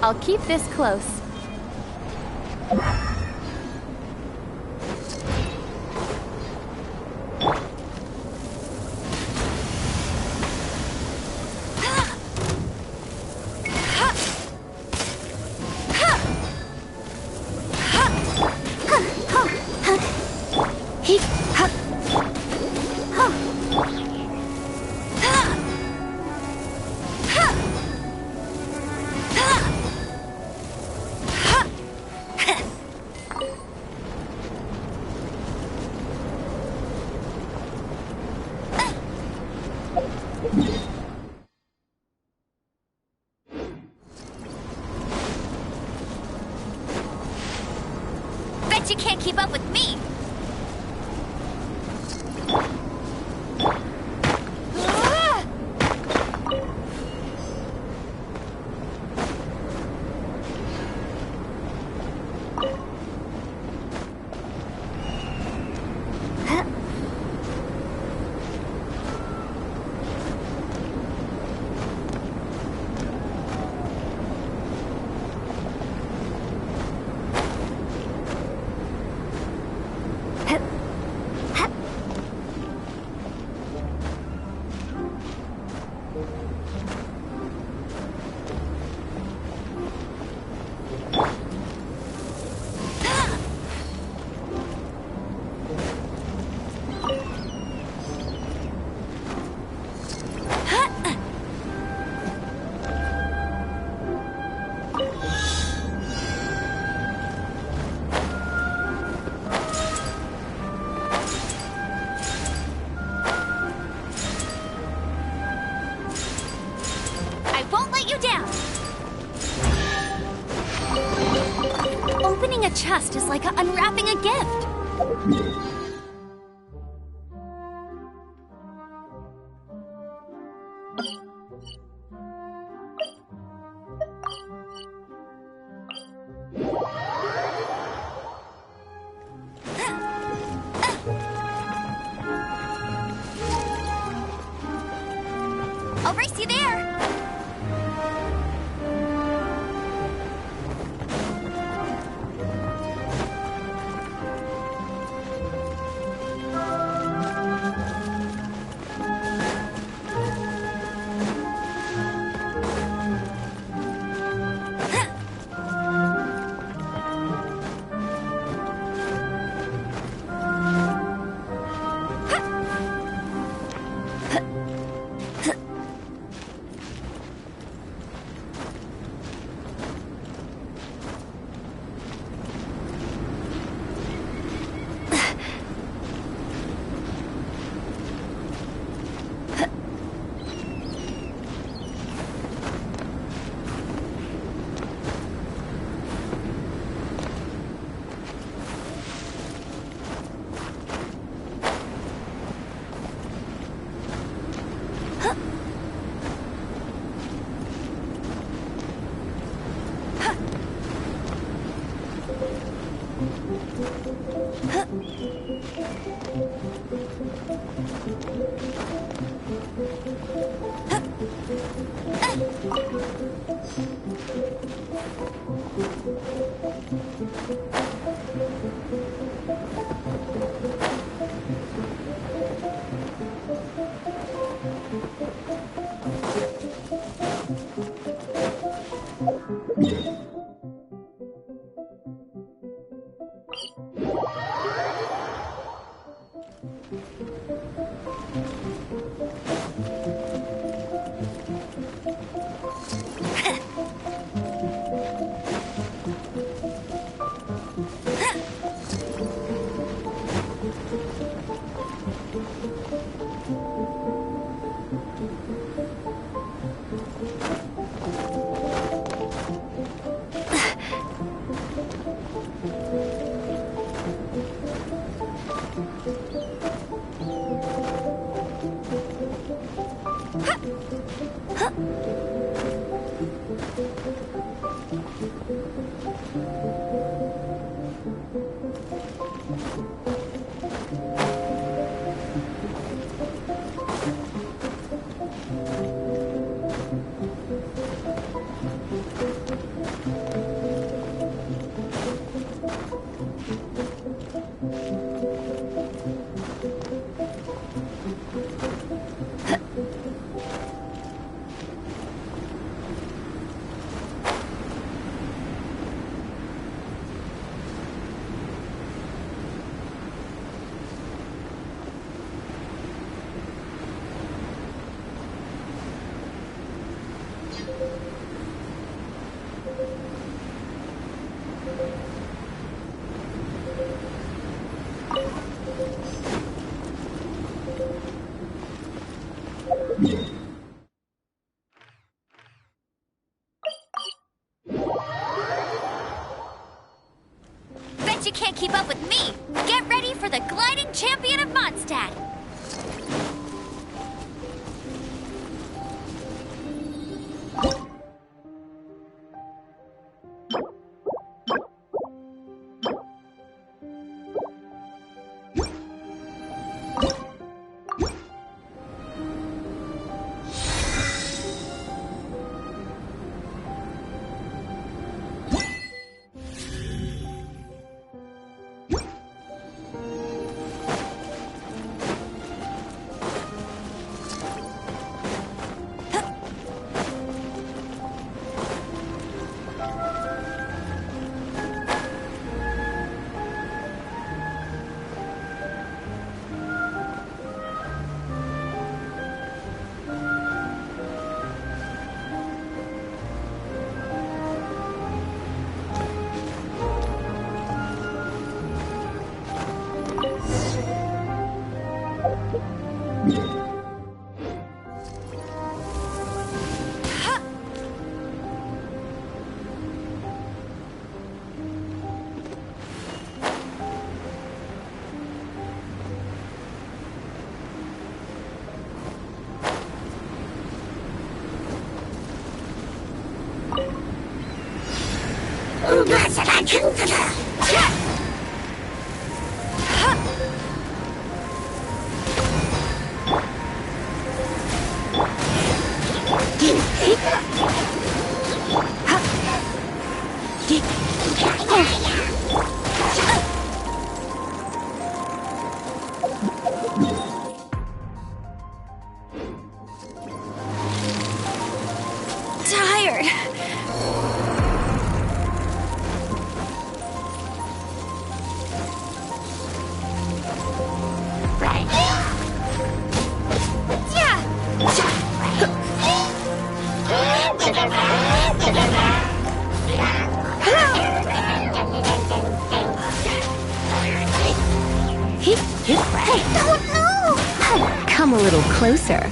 I'll keep this close. Bet you can't keep up with me. I won't let you down. Opening a chest is like unwrapping a gift. I'll race you there. Bet you can't keep up with me! Get ready for the gliding champion of Mondstadt! Tired. Come a little closer.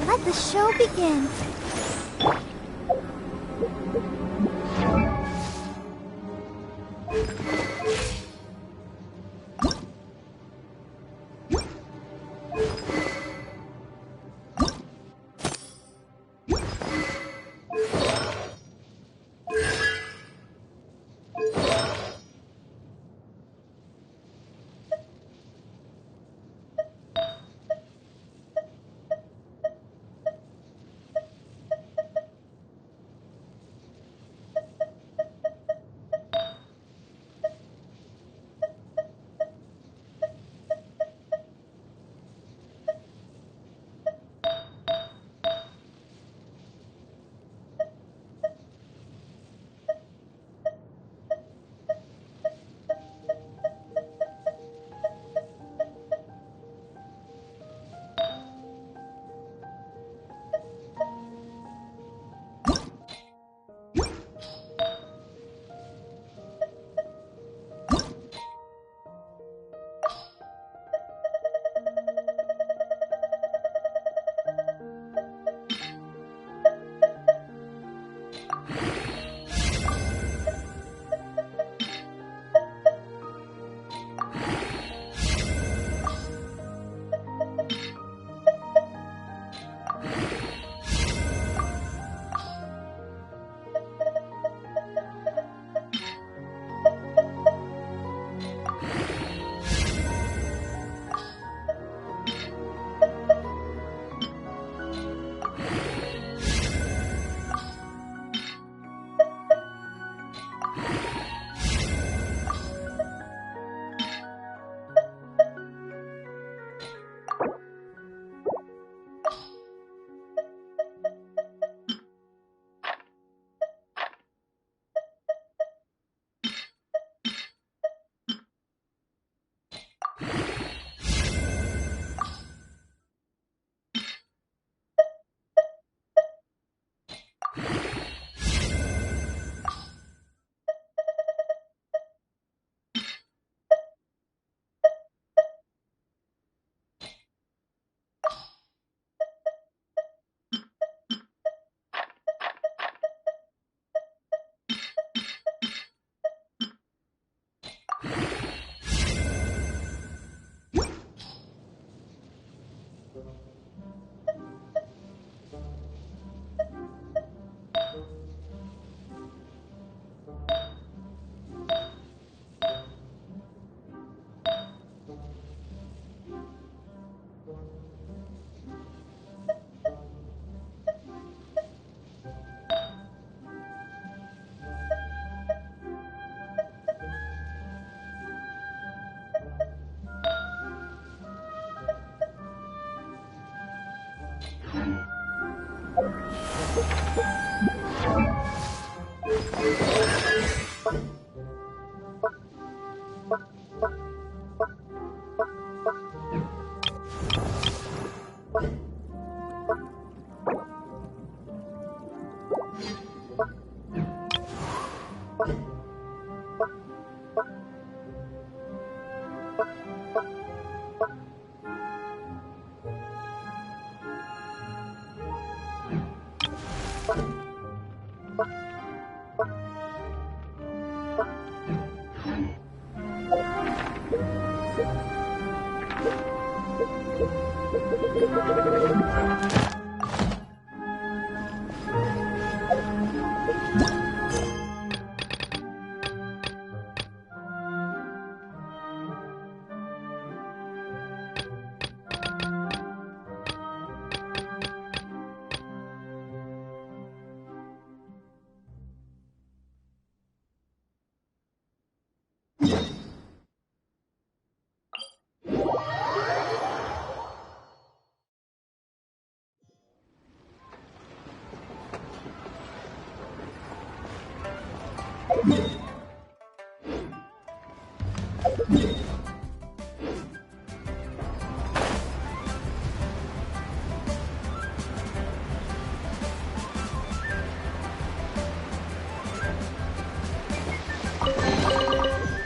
Let the show begin.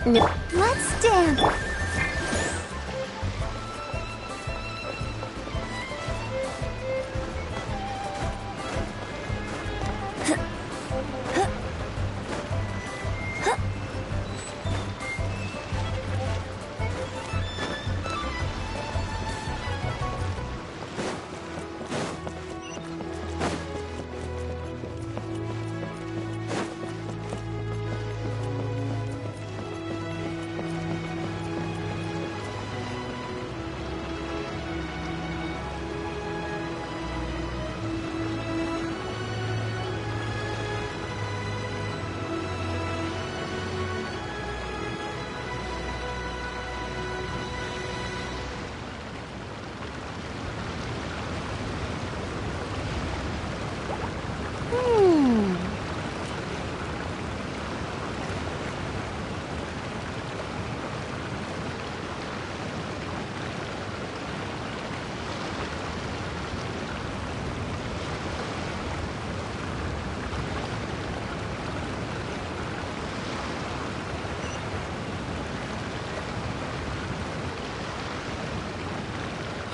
No. Let's dance.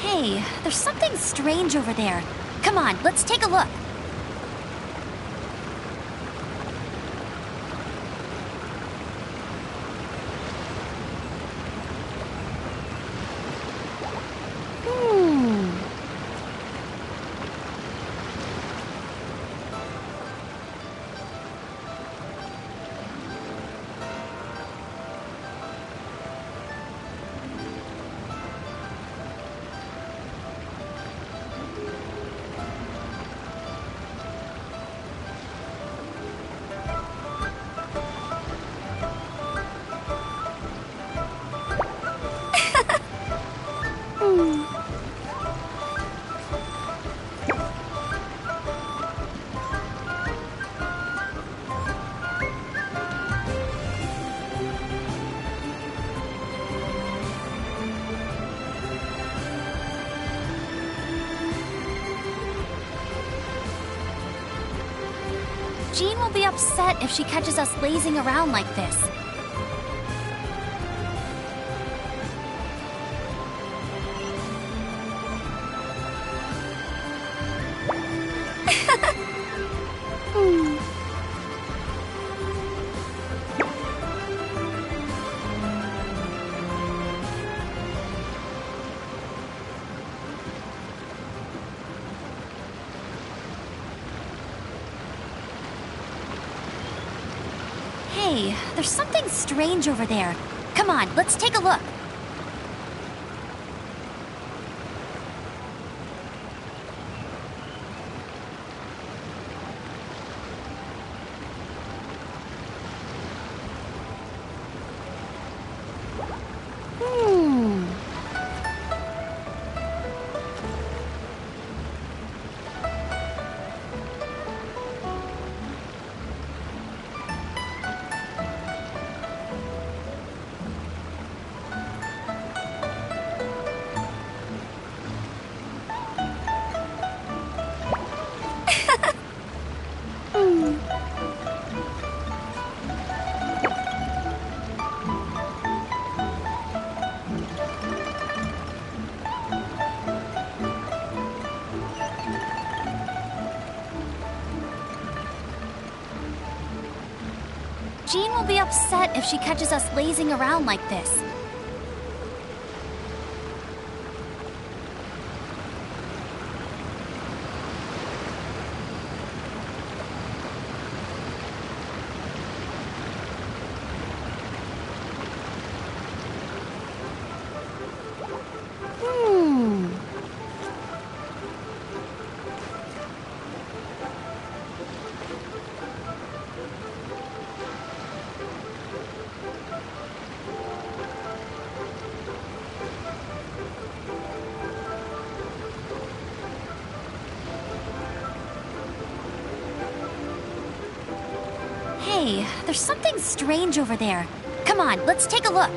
Hey, there's something strange over there. Come on, let's take a look. Jean will be upset if she catches us lazing around like this. Hey, there's something strange over there. Come on, let's take a look. Jean will be upset if she catches us lazing around like this. Hey, there's something strange over there. Come on, let's take a look.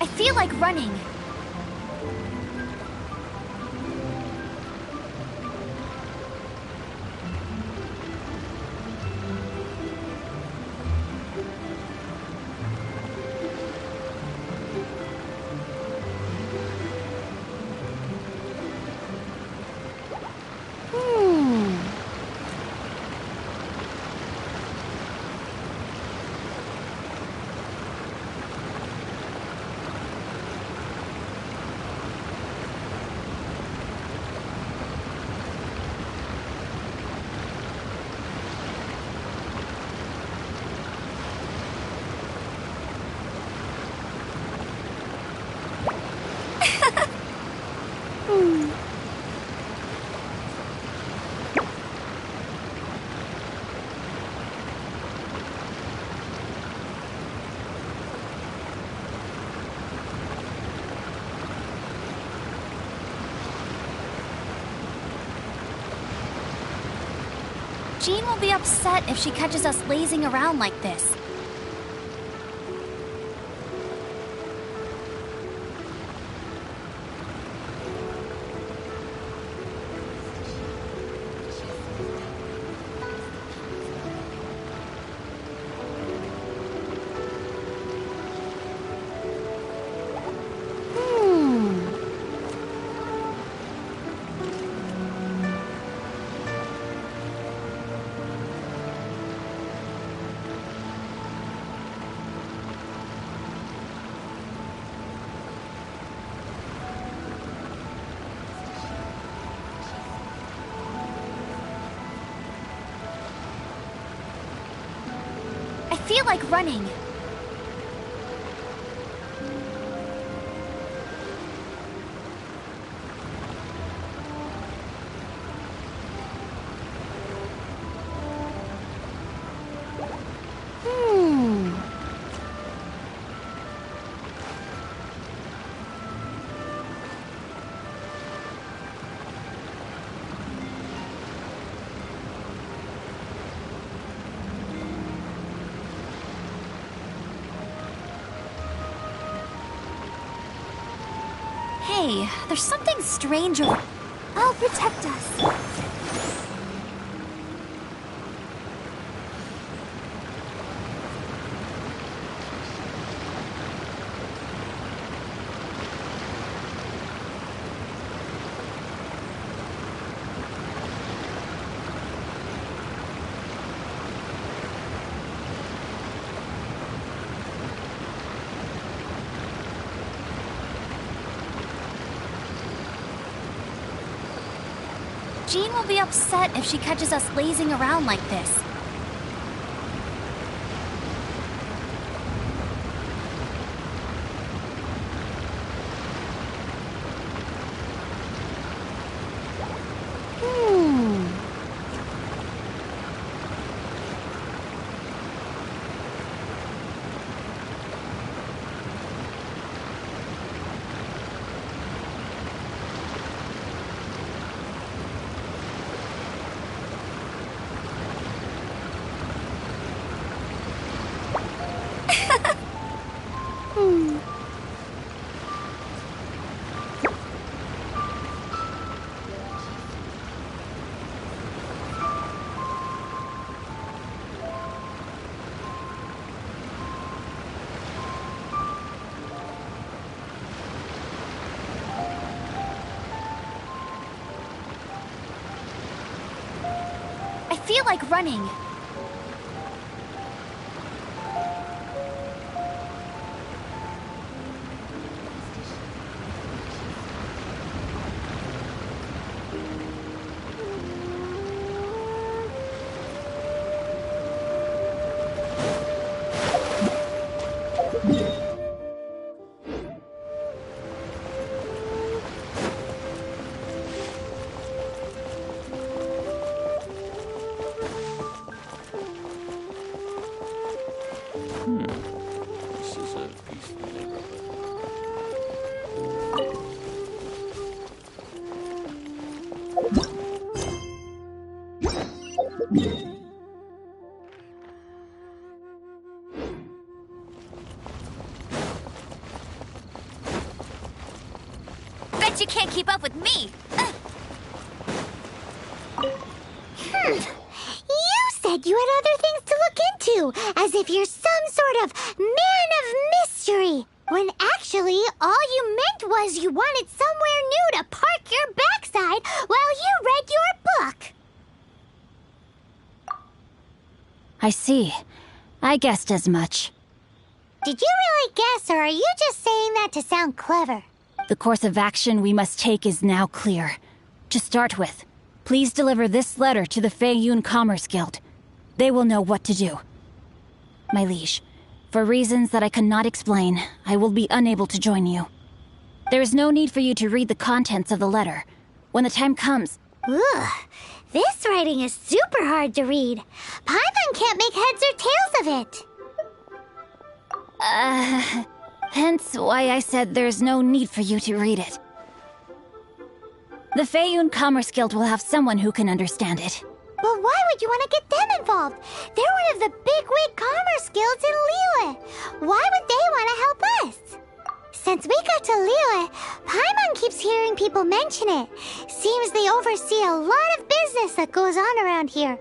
I feel like running. Jean will be upset if she catches us lazing around like this. I feel like running. Hey, there's something strange over... I'll protect us. Jean will be upset if she catches us lazing around like this. I feel like running. This is a peaceful neighborhood. Bet you can't keep up with me. You said you had other things to look into, as if you're some sort of man of mystery, when actually all you meant was you wanted somewhere new to park your backside while you read your book. I see. I guessed as much. Did you really guess, or are you just saying that to sound clever? The course of action we must take is now clear. To start with, please deliver this letter to the Feiyun Commerce Guild. They will know what to do. My liege, for reasons that I cannot explain, I will be unable to join you. There is no need for you to read the contents of the letter. When the time comes... Ugh, this writing is super hard to read. Paimon can't make heads or tails of it. Hence why I said there's no need for you to read it. The Feiyun Commerce Guild will have someone who can understand it. But why would you want to get them involved? They're one of the bigwig commerce guilds in Liyue. Why would they want to help us? Since we got to Liyue, Paimon keeps hearing people mention it. Seems they oversee a lot of business that goes on around here.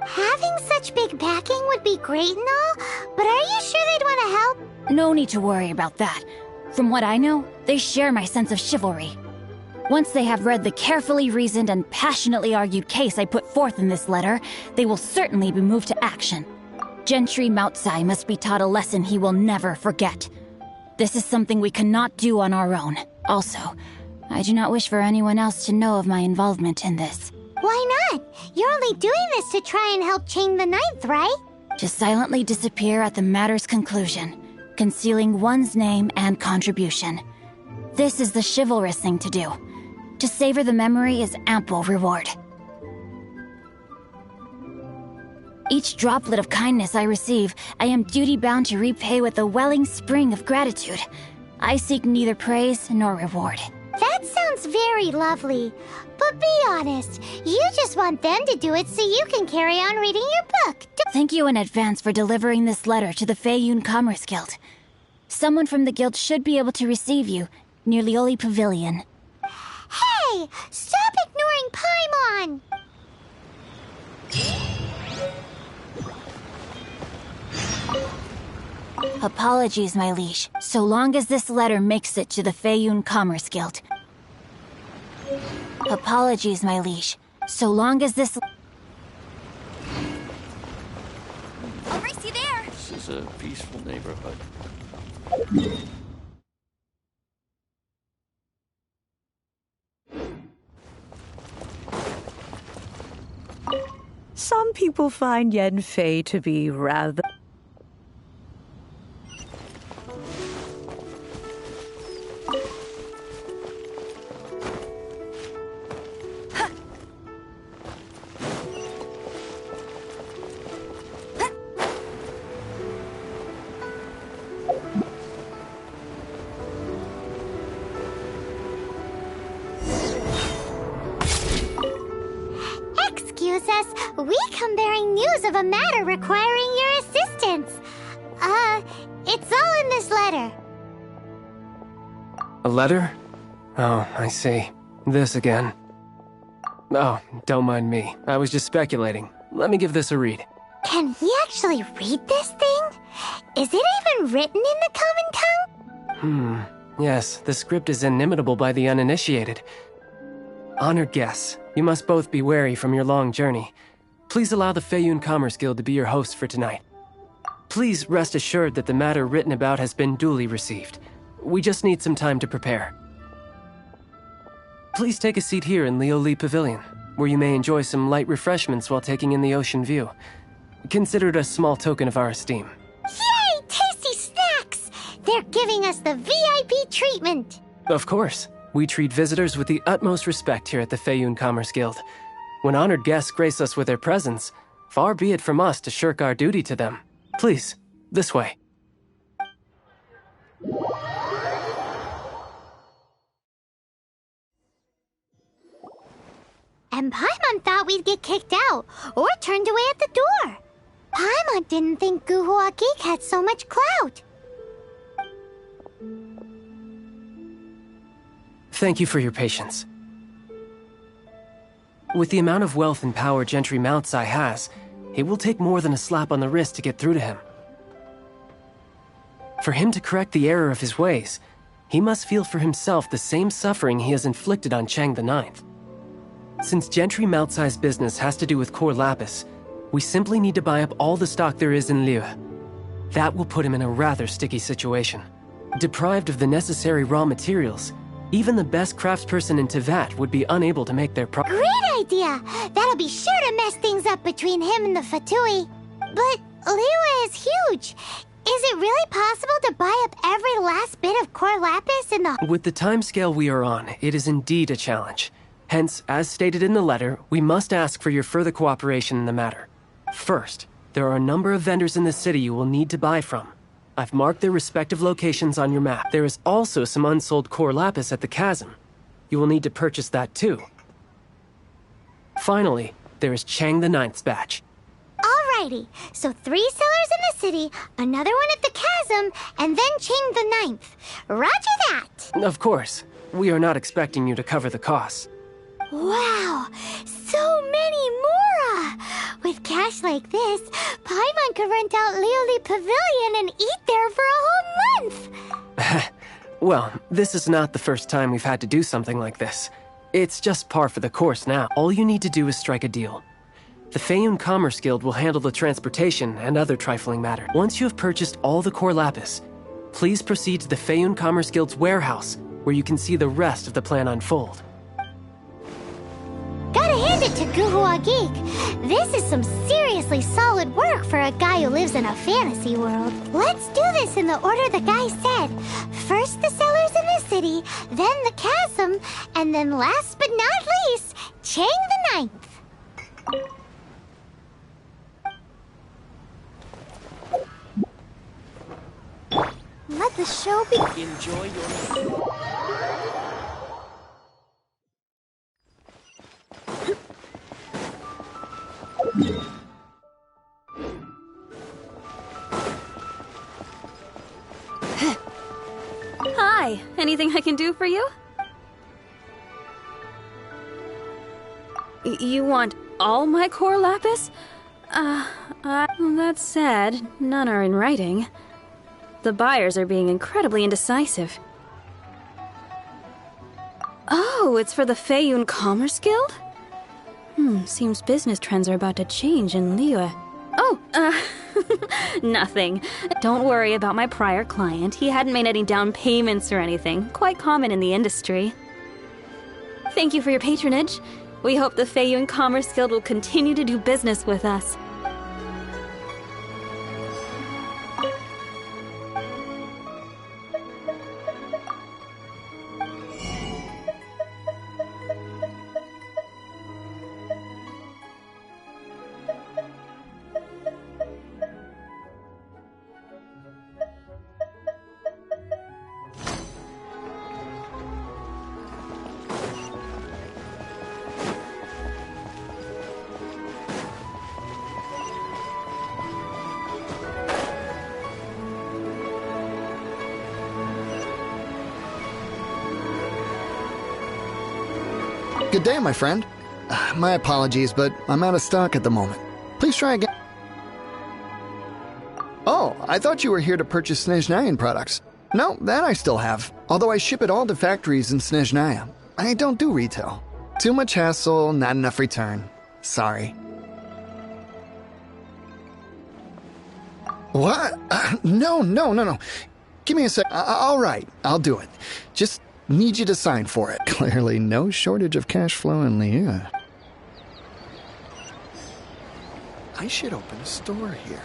Having such big backing would be great and all, but are you sure they'd want to help? No need to worry about that. From what I know, they share my sense of chivalry. Once they have read the carefully reasoned and passionately argued case I put forth in this letter, they will certainly be moved to action. Gentry Moutsai must be taught a lesson he will never forget. This is something we cannot do on our own. Also, I do not wish for anyone else to know of my involvement in this. Why not? You're only doing this to try and help chain the ninth, right? To silently disappear at the matter's conclusion, concealing one's name and contribution. This is the chivalrous thing to do. To savor the memory is ample reward. Each droplet of kindness I receive, I am duty-bound to repay with a welling spring of gratitude. I seek neither praise nor reward. That sounds very lovely. But be honest, you just want them to do it so you can carry on reading your book. Thank you in advance for delivering this letter to the Feiyun Commerce Guild. Someone from the guild should be able to receive you near Lioli Pavilion. Hey! Stop ignoring Paimon! Apologies, my liege, so long as this letter makes it to the Feiyun Commerce Guild. Apologies, my liege, so long as this... I'll race you there! This is a peaceful neighborhood. Some people find Yanfei to be rather... Excuse us, we come bearing news of a matter requiring your assistance. It's all in this letter. A letter? Oh, I see. This again. Oh, don't mind me. I was just speculating. Let me give this a read. Can we actually read this thing? Is it even written in the common tongue? Yes, the script is inimitable by the uninitiated. Honored guests, you must both be wary from your long journey. Please allow the Feiyun Commerce Guild to be your host for tonight. Please rest assured that the matter written about has been duly received. We just need some time to prepare. Please take a seat here in Lioli Pavilion, where you may enjoy some light refreshments while taking in the ocean view. Consider it a small token of our esteem. Yay! Tasty snacks! They're giving us the VIP treatment! Of course. We treat visitors with the utmost respect here at the Feiyun Commerce Guild. When honored guests grace us with their presence, far be it from us to shirk our duty to them. Please, this way. And Paimon thought we'd get kicked out, or turned away at the door. Paimon didn't think Guhua Geek had so much clout. Thank you for your patience. With the amount of wealth and power Gentry Moutsai has, it will take more than a slap on the wrist to get through to him. For him to correct the error of his ways, he must feel for himself the same suffering he has inflicted on Chang the Ninth. Since Gentry Moutsai's business has to do with core lapis, we simply need to buy up all the stock there is in Liyue. That will put him in a rather sticky situation. Deprived of the necessary raw materials, even the best craftsperson in Tevat would be unable to make their Great idea! That'll be sure to mess things up between him and the Fatui. But Liyue is huge. Is it really possible to buy up every last bit of core lapis in the... With the timescale we are on, it is indeed a challenge. Hence, as stated in the letter, we must ask for your further cooperation in the matter. First, there are a number of vendors in the city you will need to buy from. I've marked their respective locations on your map. There is also some unsold core lapis at the chasm. You will need to purchase that too. Finally, there is Chang the Ninth's batch. Alrighty, so 3 sellers in the city, another one at the chasm, and then Chang the Ninth. Roger that! Of course. We are not expecting you to cover the costs. Wow, so many Mora! With cash like this, Paimon could rent out Lioli Pavilion and eat there for a whole month! Well, this is not the first time we've had to do something like this. It's just par for the course now. All you need to do is strike a deal. The Feiyun Commerce Guild will handle the transportation and other trifling matters. Once you have purchased all the core lapis, please proceed to the Feiyun Commerce Guild's warehouse, where you can see the rest of the plan unfold. Gotta hand it to Guhua Geek. This is some seriously solid work for a guy who lives in a fantasy world. Let's do this in the order the guy said. First the sellers in the city, then the chasm, and then last but not least, Chang the Ninth. Let the show begin. Enjoy your... Hi, anything I can do for you? You want all my core lapis? That's sad. None are in writing. The buyers are being incredibly indecisive. Oh, it's for the Feiyun Commerce Guild? Seems business trends are about to change in Liyue. Oh, nothing. Don't worry about my prior client. He hadn't made any down payments or anything. Quite common in the industry. Thank you for your patronage. We hope the Feiyun Commerce Guild will continue to do business with us. Good day, my friend. My apologies, but I'm out of stock at the moment. Please try again. Oh, I thought you were here to purchase Snezhnayan products. No, that I still have. Although I ship it all to factories in Snezhnaya. I don't do retail. Too much hassle, not enough return. Sorry. What? No. Give me a sec. All right, I'll do it. Just need you to sign for it. Clearly no shortage of cash flow in Liyue. I should open a store here.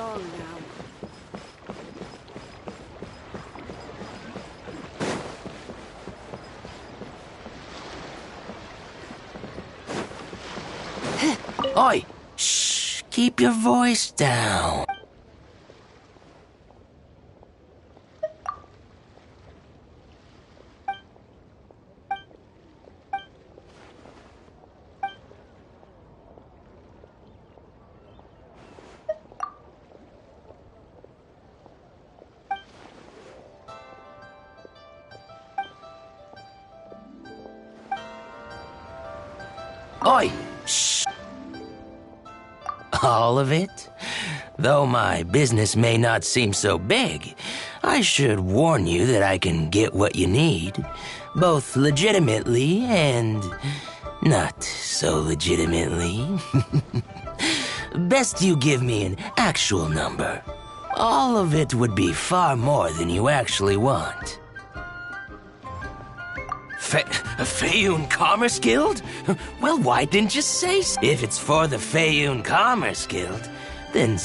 along now. Oi! Shh! Keep your voice down. Oi! Shh! All of it? Though my business may not seem so big, I should warn you that I can get what you need, both legitimately and not so legitimately. Best you give me an actual number. All of it would be far more than you actually want. Feiyun Commerce Guild? Well, why didn't you say so? If it's for the Feiyun Commerce Guild, then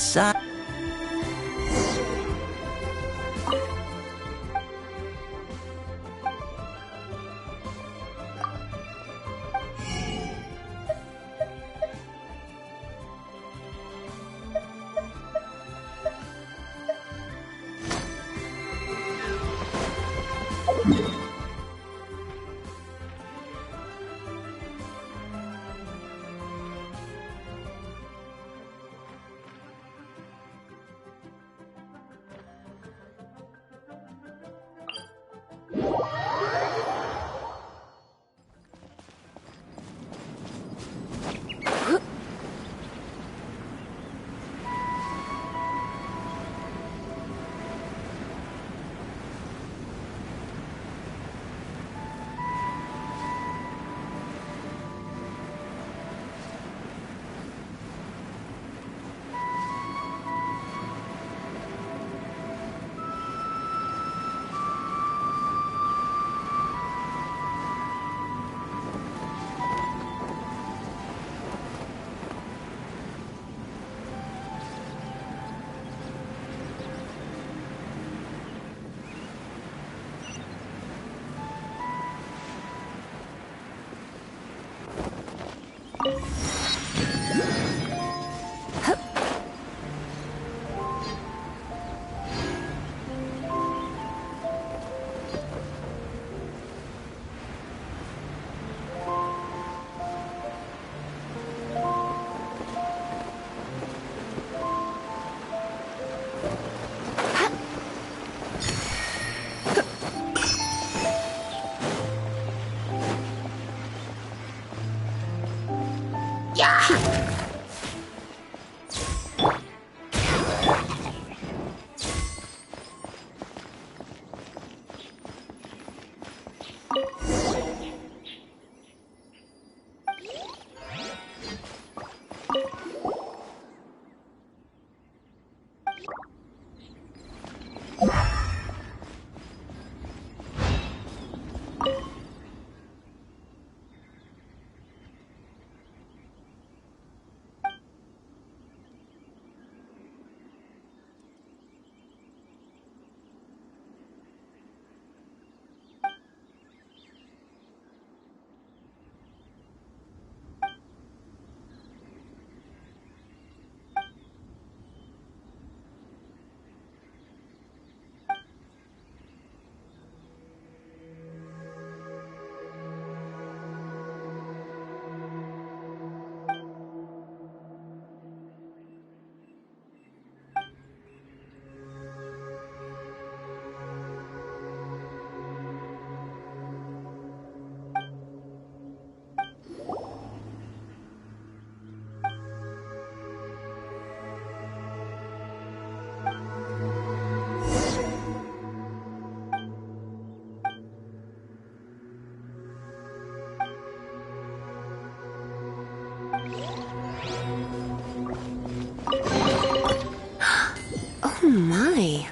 Oh my.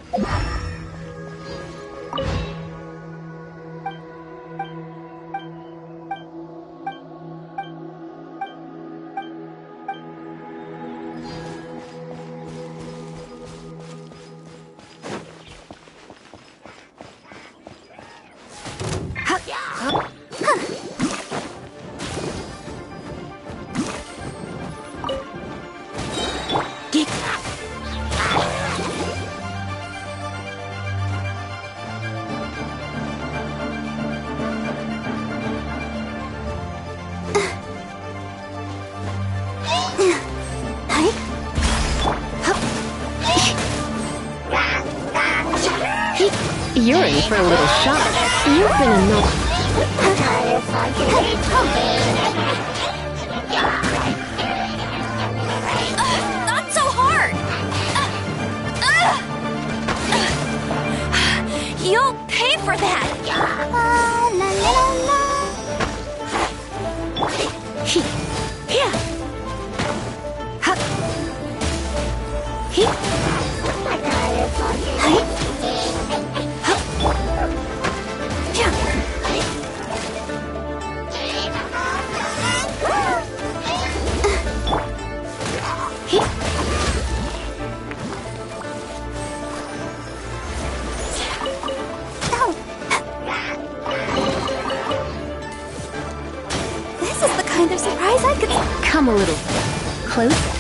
You're in for a little shock. You've been enough. Not so hard! You'll pay for that! La la la. Yeah. This is the kind of surprise I could... Come a little closer.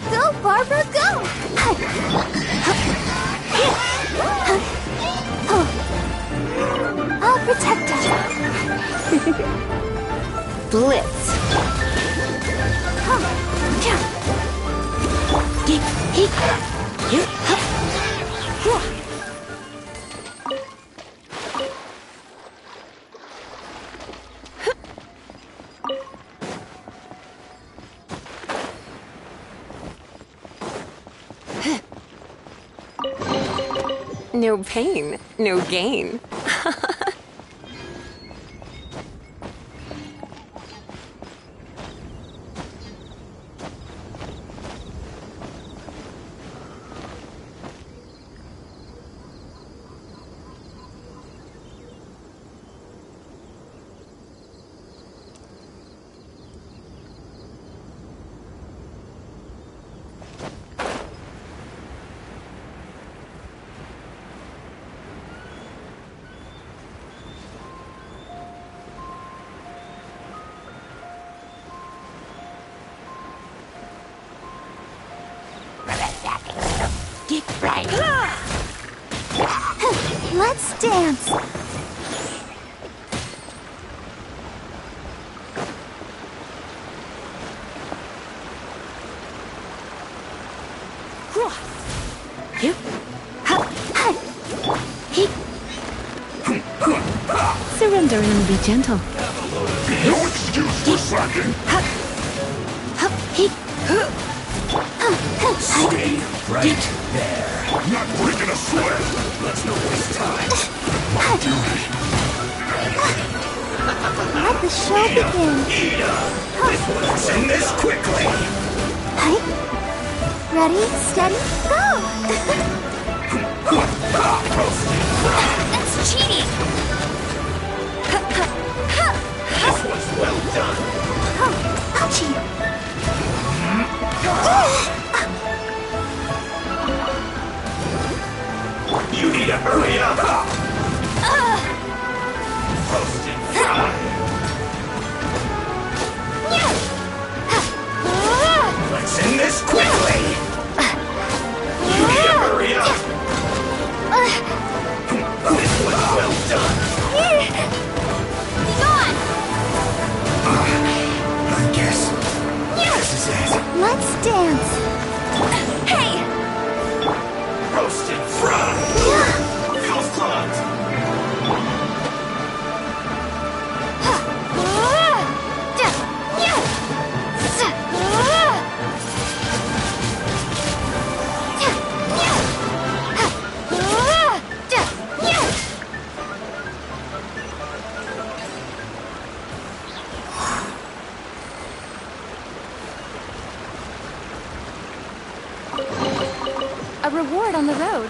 Go, Barbara, go! I'll protect her. Blitz. No pain, no gain. Let's dance. Surrender and be gentle. No excuse for slacking. Stay right there. Not breaking a sweat. Let's not waste time. My duty. Let the show begin. Let's end this quickly. Ready, steady, go! That's cheating! This was well done. Ouchie! You need to hurry up. Roast and fry. Let's end this quickly. You need to hurry up. This was well done. I guess this is it. Let's dance. Hey! Roast and fry. Feels clogged. A reward on the road.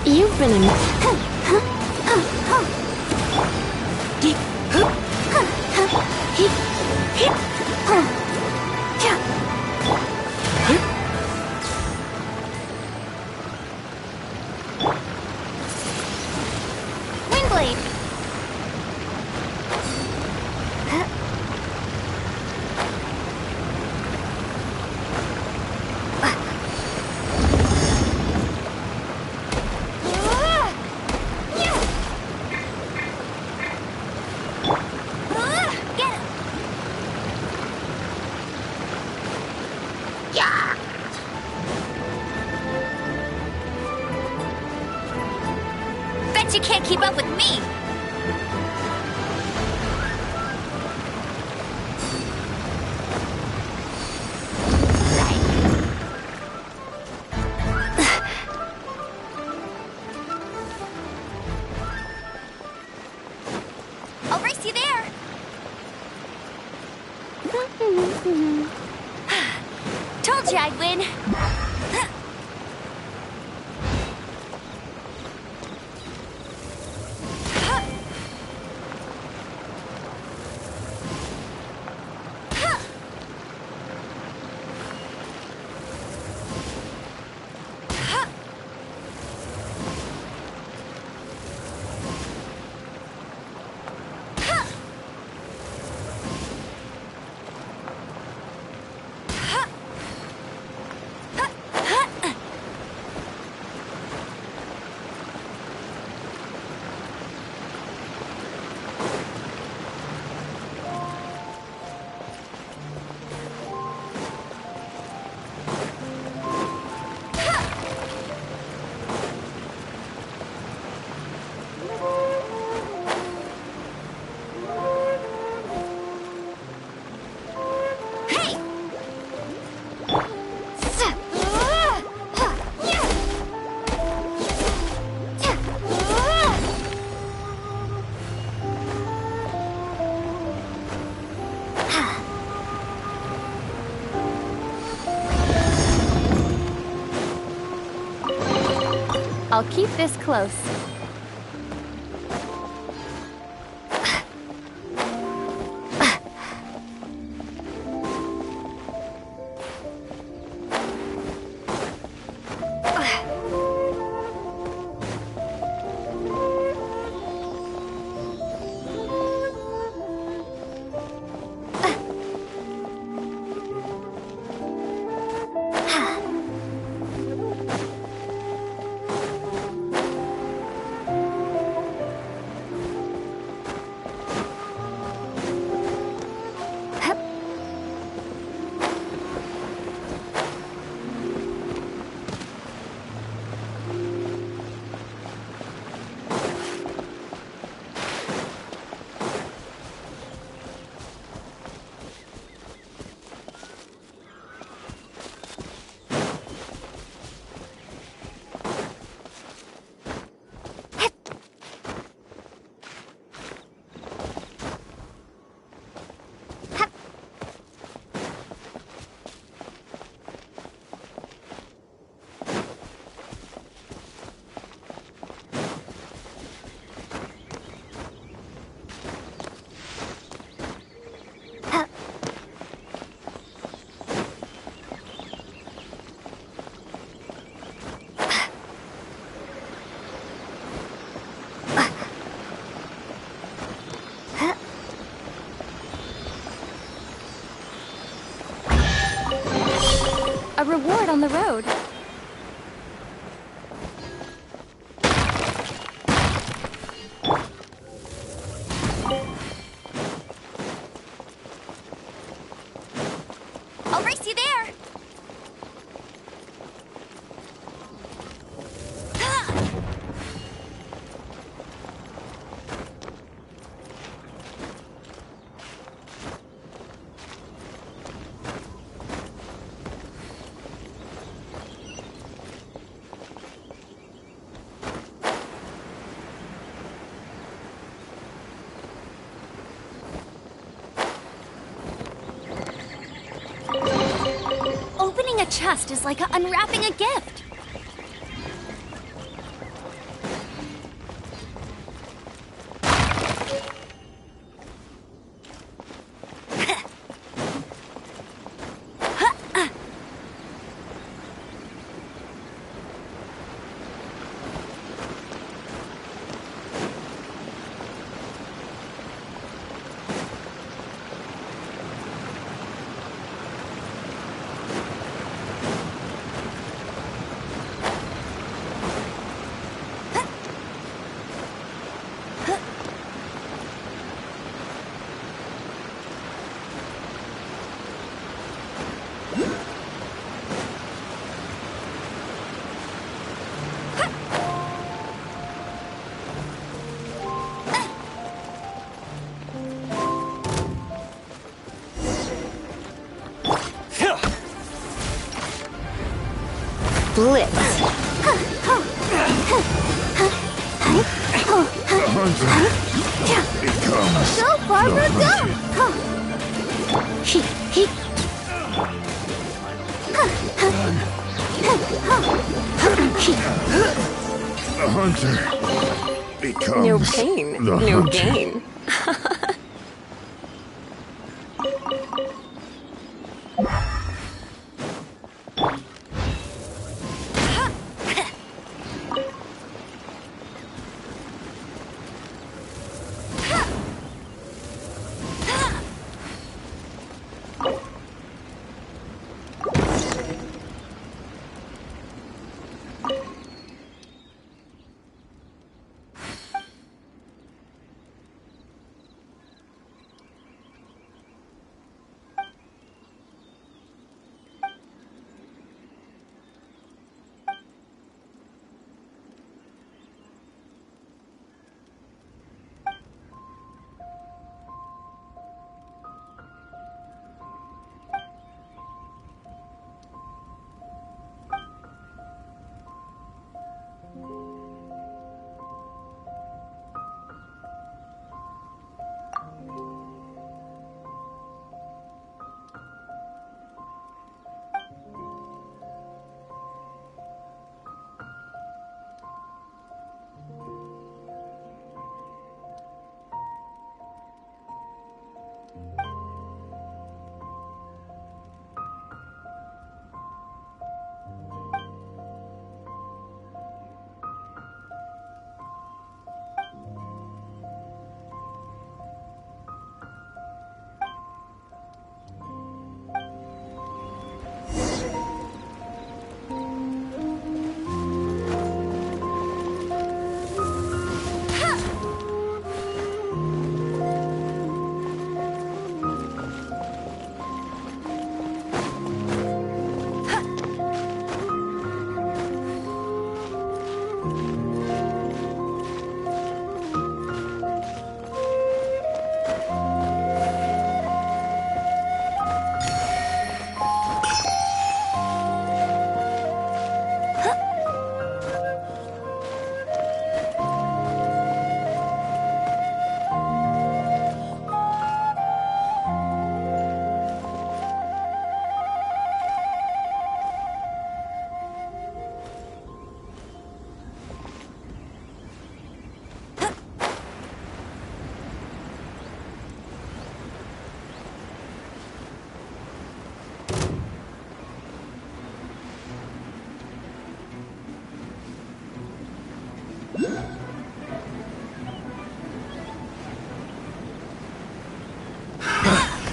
You've been in... Windblade! Bet you can't keep up with me! I'll race you there! Told you I'd win! I'll keep this close. A reward on the road. I'll race you there. Opening a chest is like unwrapping a gift. Blitz. So far, we're done. The hunter becomes No pain, the no hunter. gain.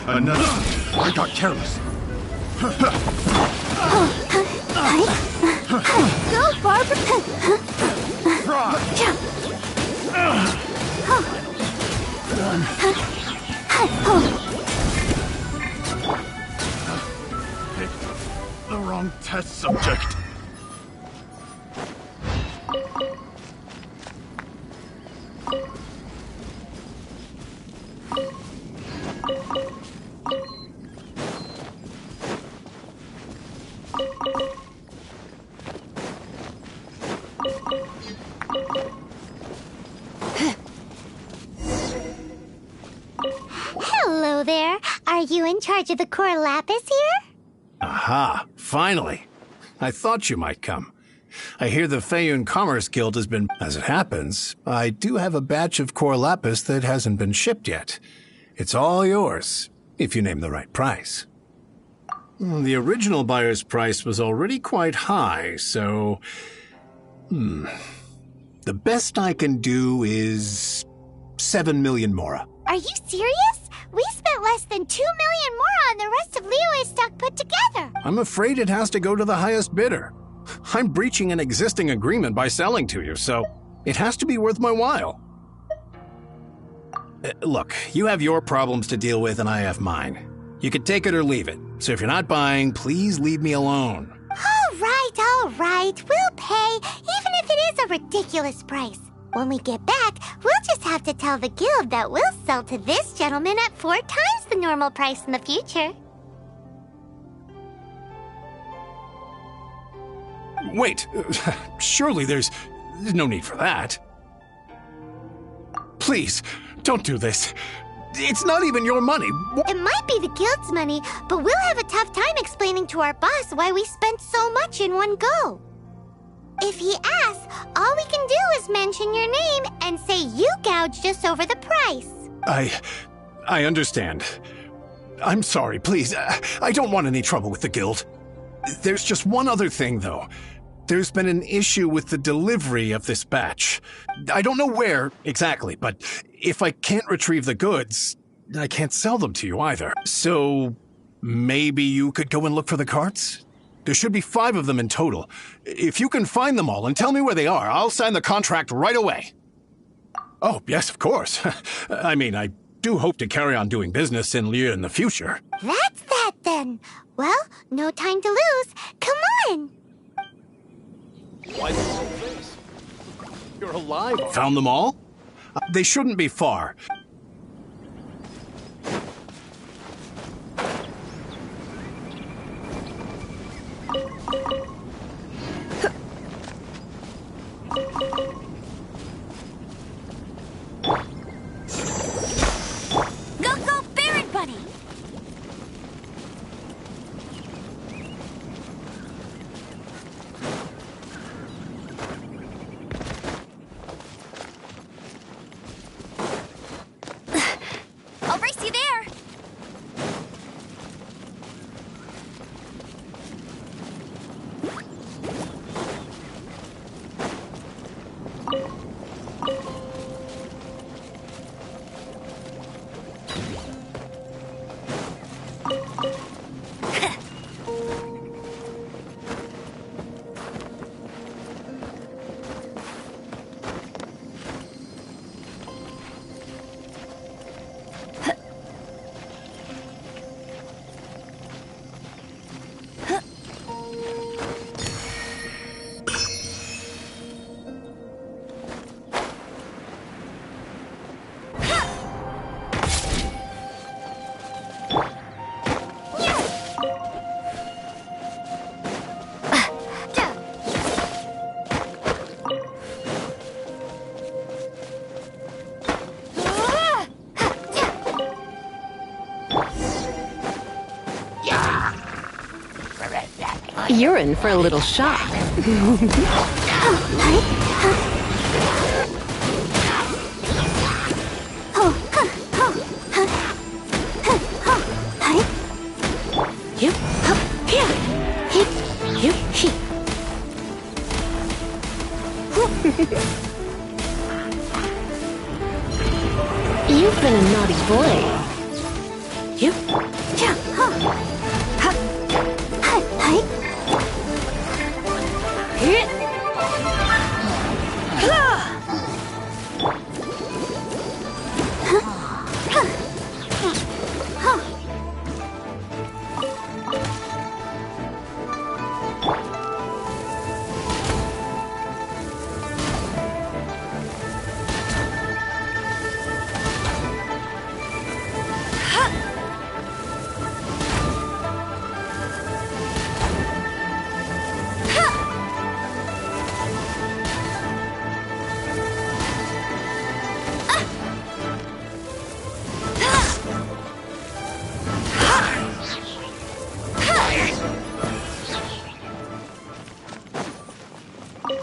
Another. I got careless. Go, Barbara! Picked the wrong test subject. Hello there. Are you in charge of the core lapis here? Aha, finally. I thought you might come. I hear the Feiyun Commerce Guild has been... As it happens, I do have a batch of core lapis that hasn't been shipped yet. It's all yours, if you name the right price. The original buyer's price was already quite high, so... The best I can do is... 7 million mora. Are you serious? We spent less than 2 million more on the rest of Liyue's stock put together. I'm afraid it has to go to the highest bidder. I'm breaching an existing agreement by selling to you, so it has to be worth my while. Look, you have your problems to deal with and I have mine. You can take it or leave it. So if you're not buying, please leave me alone. All right. We'll pay, even if it is a ridiculous price. When we get back, we'll just have to tell the guild that we'll sell to this gentleman at 4 times the normal price in the future. Wait, surely there's no need for that. Please, don't do this. It's not even your money. It might be the guild's money, but we'll have a tough time explaining to our boss why we spent so much in one go. If he asks, all we can do is mention your name and say you gouged us over the price. I understand. I'm sorry, please. I don't want any trouble with the guild. There's just one other thing, though. There's been an issue with the delivery of this batch. I don't know where exactly, but if I can't retrieve the goods, I can't sell them to you either. So maybe you could go and look for the carts? There should be 5 of them in total. If you can find them all and tell me where they are, I'll sign the contract right away. Oh, yes, of course. I mean, I do hope to carry on doing business in Liyue in the future. That's that, then. Well, no time to lose. Come on! Why this face? You're alive. Found them all? They shouldn't be far. Go, Baron Bunny! I'll race you there! You're in for a little shock. You've been a naughty boy. Yep. Yeah, huh. Huh. Hi, hi. Hit.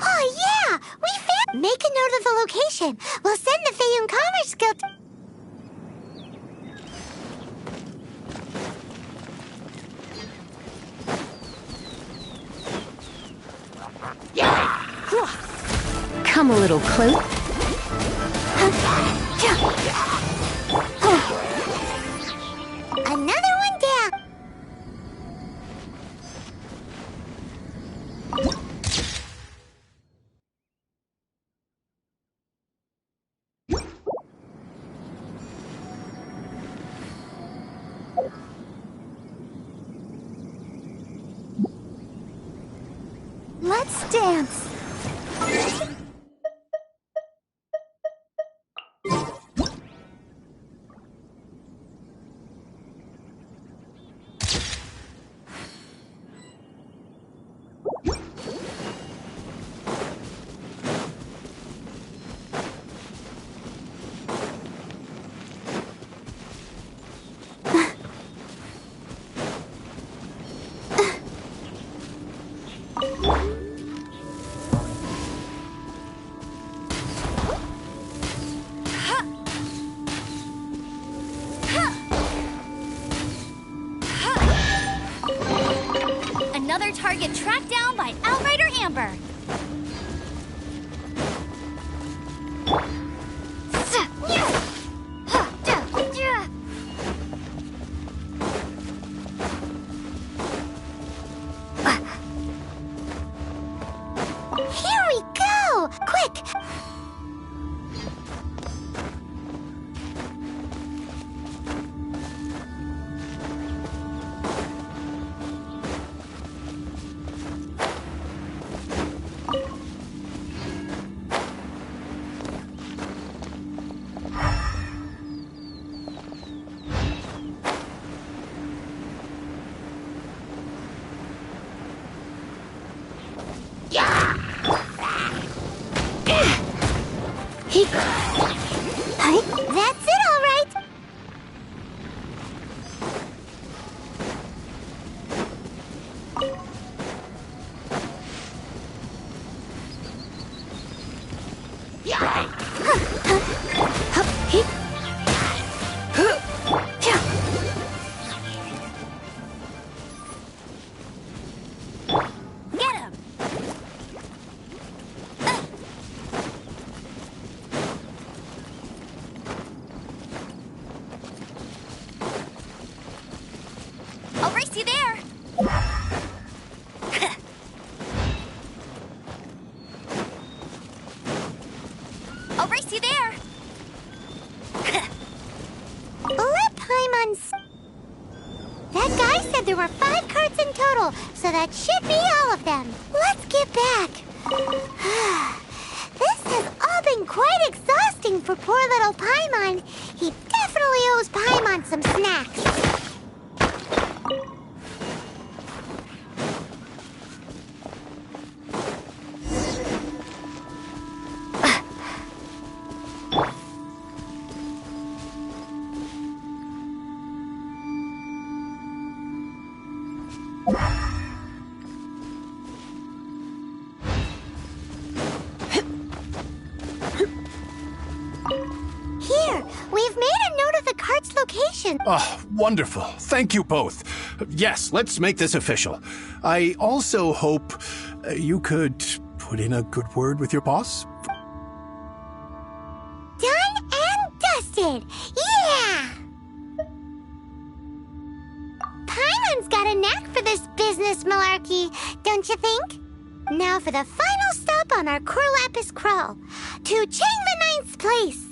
Oh, yeah! We found... Make a note of the location. We'll send the Feiyun Commerce Guild... Come a little close. Another one down. Let's dance. Another target tracked down by Outrider Amber. Here we go! Quick! That's it, all right. Get him! I'll race you there! I'll race you there! Let Paimon... That guy said there were 5 carts in total, so that should be all of them. Let's get back. This has all been quite exhausting for poor little Paimon. He definitely owes Paimon some snacks. Here, we've made a note of the cart's location. Oh, wonderful. Thank you both. Yes, let's make this official. I also hope you could put in a good word with your boss. Done and dusted. this malarkey, don't you think? Now for the final stop on our Corlapis crawl, to Chang the Ninth's place.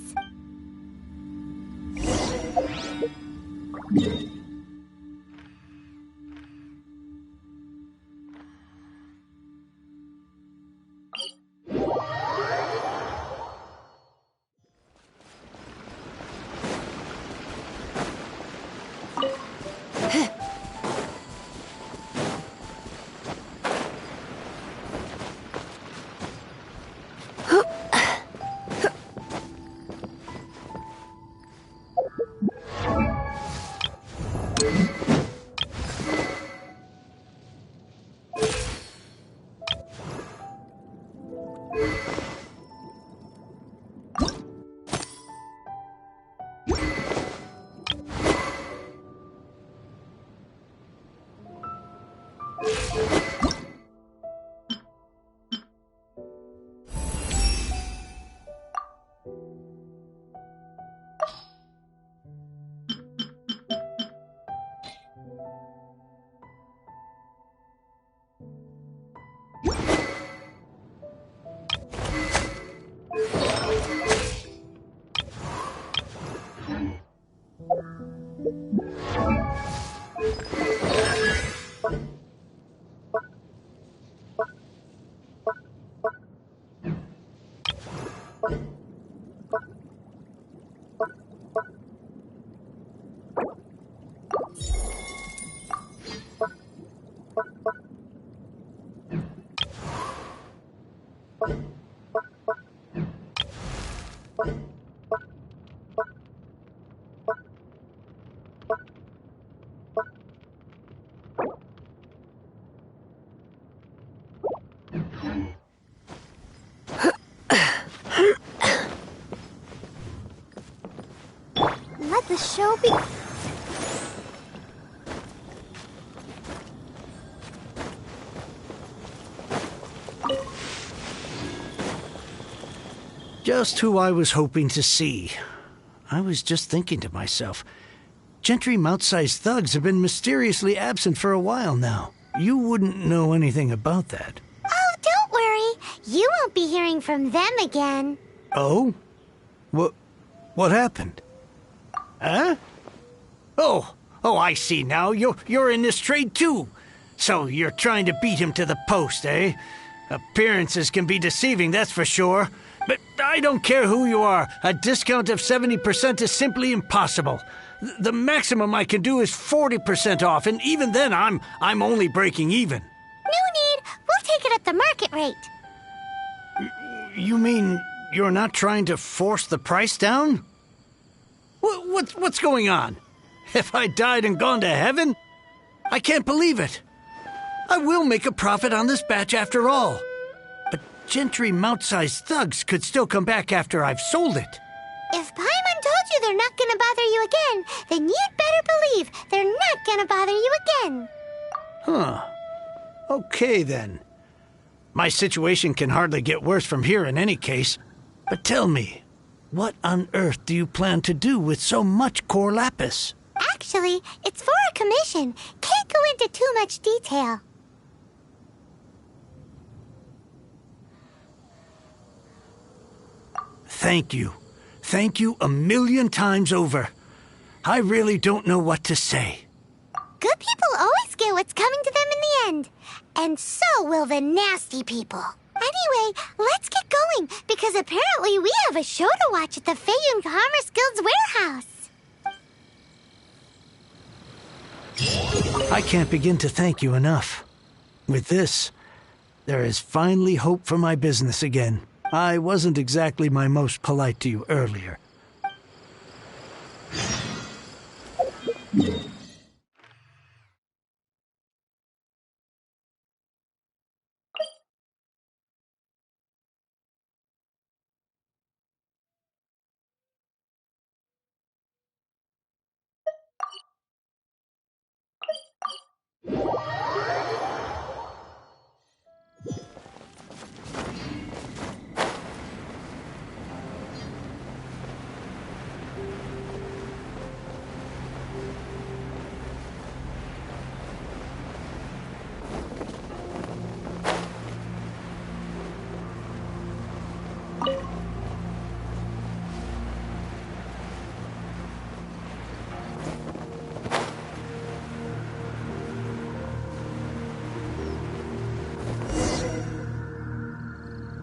Let the show be... Just who I was hoping to see. I was just thinking to myself, Gentry mouth-sized thugs have been mysteriously absent for a while now. You wouldn't know anything about that. Oh, don't worry. You won't be hearing from them again. Oh? What happened? Huh? Oh, I see now. You're in this trade too. So you're trying to beat him to the post, eh? Appearances can be deceiving, that's for sure. But I don't care who you are. A discount of 70% is simply impossible. The maximum I can do is 40% off, and even then I'm only breaking even. No need. We'll take it at the market rate. You mean you're not trying to force the price down? What's going on? Have I died and gone to heaven? I can't believe it. I will make a profit on this batch after all. But Gentry mouth-sized thugs could still come back after I've sold it. If Paimon told you they're not gonna bother you again, then you'd better believe they're not gonna bother you again. Huh. Okay, then. My situation can hardly get worse from here in any case. But tell me, what on earth do you plan to do with so much core lapis? Actually, it's for a commission. Can't go into too much detail. Thank you. Thank you a million times over. I really don't know what to say. Good people always get what's coming to them in the end. And so will the nasty people. Anyway, let's get going, because apparently we have a show to watch at the Feiyun Commerce Guild's warehouse. I can't begin to thank you enough. With this, there is finally hope for my business again. I wasn't exactly my most polite to you earlier.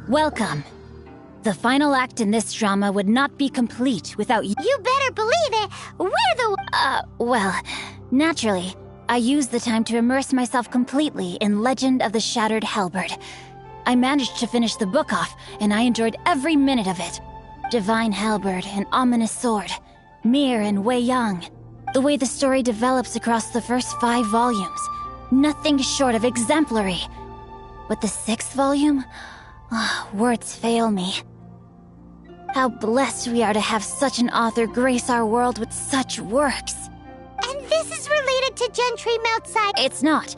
Welcome. The final act in this drama would not be complete without you. You better believe it! We're the... Well, naturally, I used the time to immerse myself completely in Legend of the Shattered Halberd. I managed to finish the book off, and I enjoyed every minute of it. Divine Halberd, an ominous sword, Mir and Wei Yang. The way the story develops across the first 5 volumes, nothing short of exemplary. But the 6th volume? Words fail me. How blessed we are to have such an author grace our world with such works. And this is related to Gentry Moutside. It's not.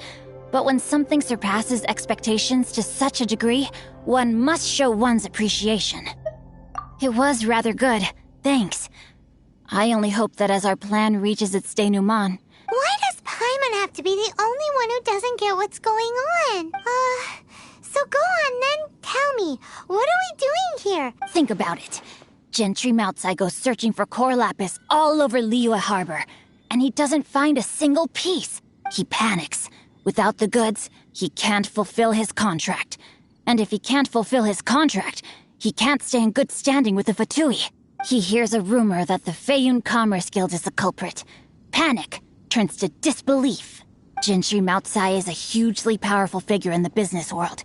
But when something surpasses expectations to such a degree, one must show one's appreciation. It was rather good, thanks. I only hope that as our plan reaches its denouement... Why does Paimon have to be the only one who doesn't get what's going on? So go on then, tell me, what are we doing here? Think about it. Gentry Moutsai goes searching for core lapis all over Liyue Harbor, and he doesn't find a single piece. He panics. Without the goods, he can't fulfill his contract. And if he can't fulfill his contract, he can't stay in good standing with the Fatui. He hears a rumor that the Feiyun Commerce Guild is the culprit. Panic turns to disbelief. Gentry Moutsai is a hugely powerful figure in the business world.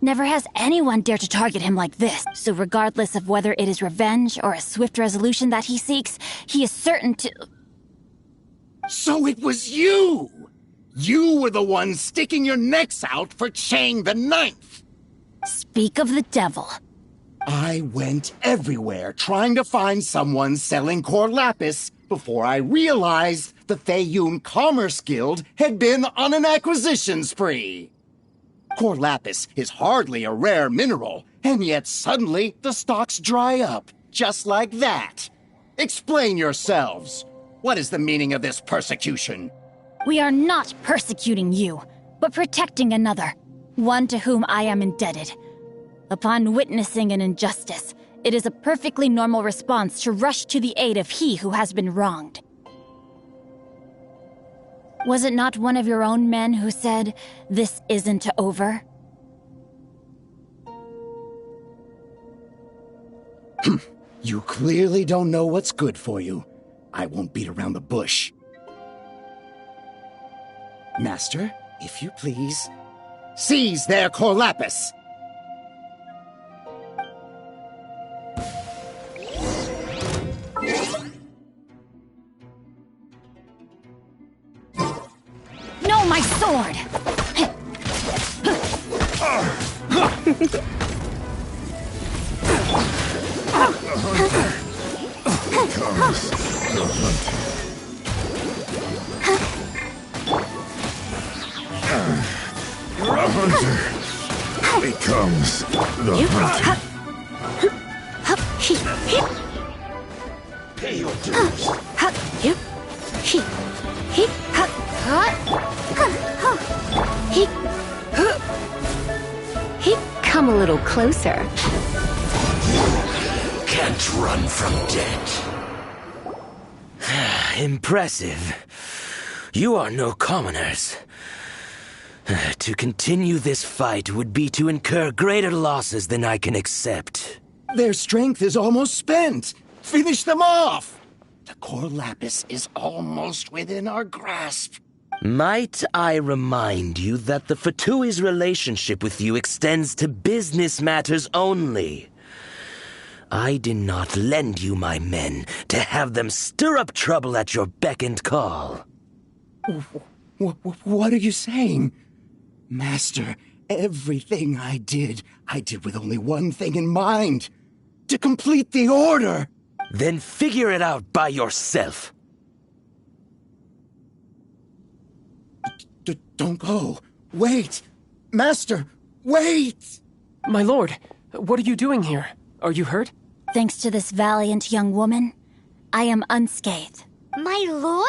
Never has anyone dared to target him like this, so regardless of whether it is revenge or a swift resolution that he seeks, he is certain to... So it was you! You were the one sticking your necks out for Chang the Ninth! Speak of the devil. I went everywhere trying to find someone selling core lapis before I realized the Feiyun Commerce Guild had been on an acquisition spree. Core lapis is hardly a rare mineral, and yet suddenly the stocks dry up, just like that. Explain yourselves. What is the meaning of this persecution? We are not persecuting you, but protecting another, one to whom I am indebted. Upon witnessing an injustice, it is a perfectly normal response to rush to the aid of he who has been wronged. Was it not one of your own men who said, "This isn't over"? You clearly don't know what's good for you. I won't beat around the bush. Master, if you please, seize their core lapis! No, my sword! Comes the hunter. A hunter becomes the hunter. Pay your dues. Come a little closer. Can't run from death. Impressive. You are no commoners. To continue this fight would be to incur greater losses than I can accept. Their strength is almost spent. Finish them off. The core lapis is almost within our grasp. Might I remind you that the Fatui's relationship with you extends to business matters only? I did not lend you my men to have them stir up trouble at your beck and call. What are you saying? Master, everything I did with only one thing in mind. To complete the order. Then figure it out by yourself. Don't go. Wait. Master, wait! My lord, what are you doing here? Are you hurt? Thanks to this valiant young woman, I am unscathed. My lord?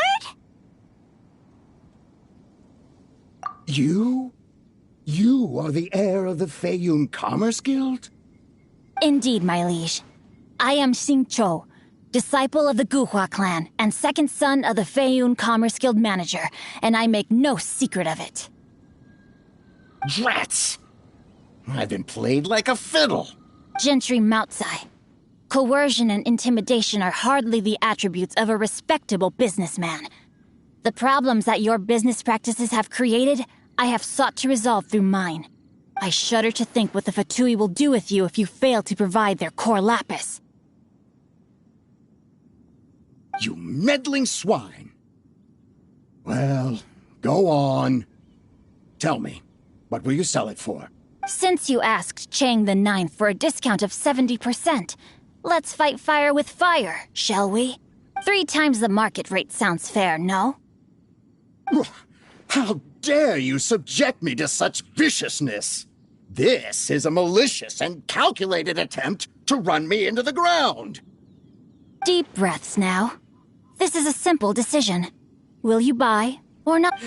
You? You are the heir of the Feiyun Commerce Guild? Indeed, my liege. I am Xingqiu, disciple of the Guhua clan and second son of the Feiyun Commerce Guild manager, and I make no secret of it. Drats! I've been played like a fiddle. Gentry Moutsai. Coercion and intimidation are hardly the attributes of a respectable businessman. The problems that your business practices have created, I have sought to resolve through mine. I shudder to think what the Fatui will do with you if you fail to provide their core lapis. You meddling swine. Well, go on. Tell me, what will you sell it for? Since you asked Chang the Ninth for a discount of 70%, let's fight fire with fire, shall we? 3 times the market rate sounds fair, no? How dare you subject me to such viciousness? This is a malicious and calculated attempt to run me into the ground. Deep breaths now. This is a simple decision. Will you buy or not?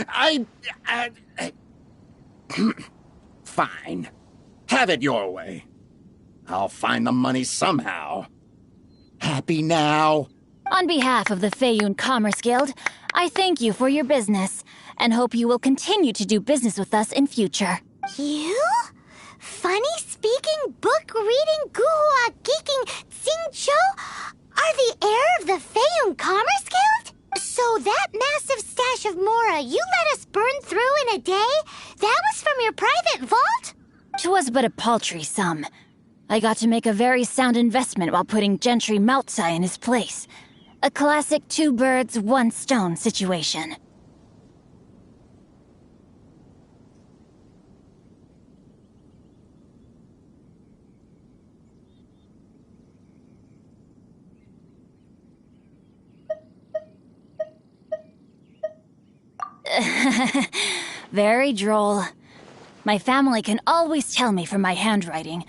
Fine. Have it your way. I'll find the money somehow. Happy now? On behalf of the Feiyun Commerce Guild, I thank you for your business and hope you will continue to do business with us in future. You? Funny-speaking, book-reading, guhua geeking Xingqiu are the heir of the Feiyun Commerce Guild? So that massive stash of Mora you let us burn through in a day? That was from your private vault? 'Twas but a paltry sum. I got to make a very sound investment while putting Gentry Moutsai in his place. A classic 2 birds, 1 stone situation. Very droll. My family can always tell me from my handwriting.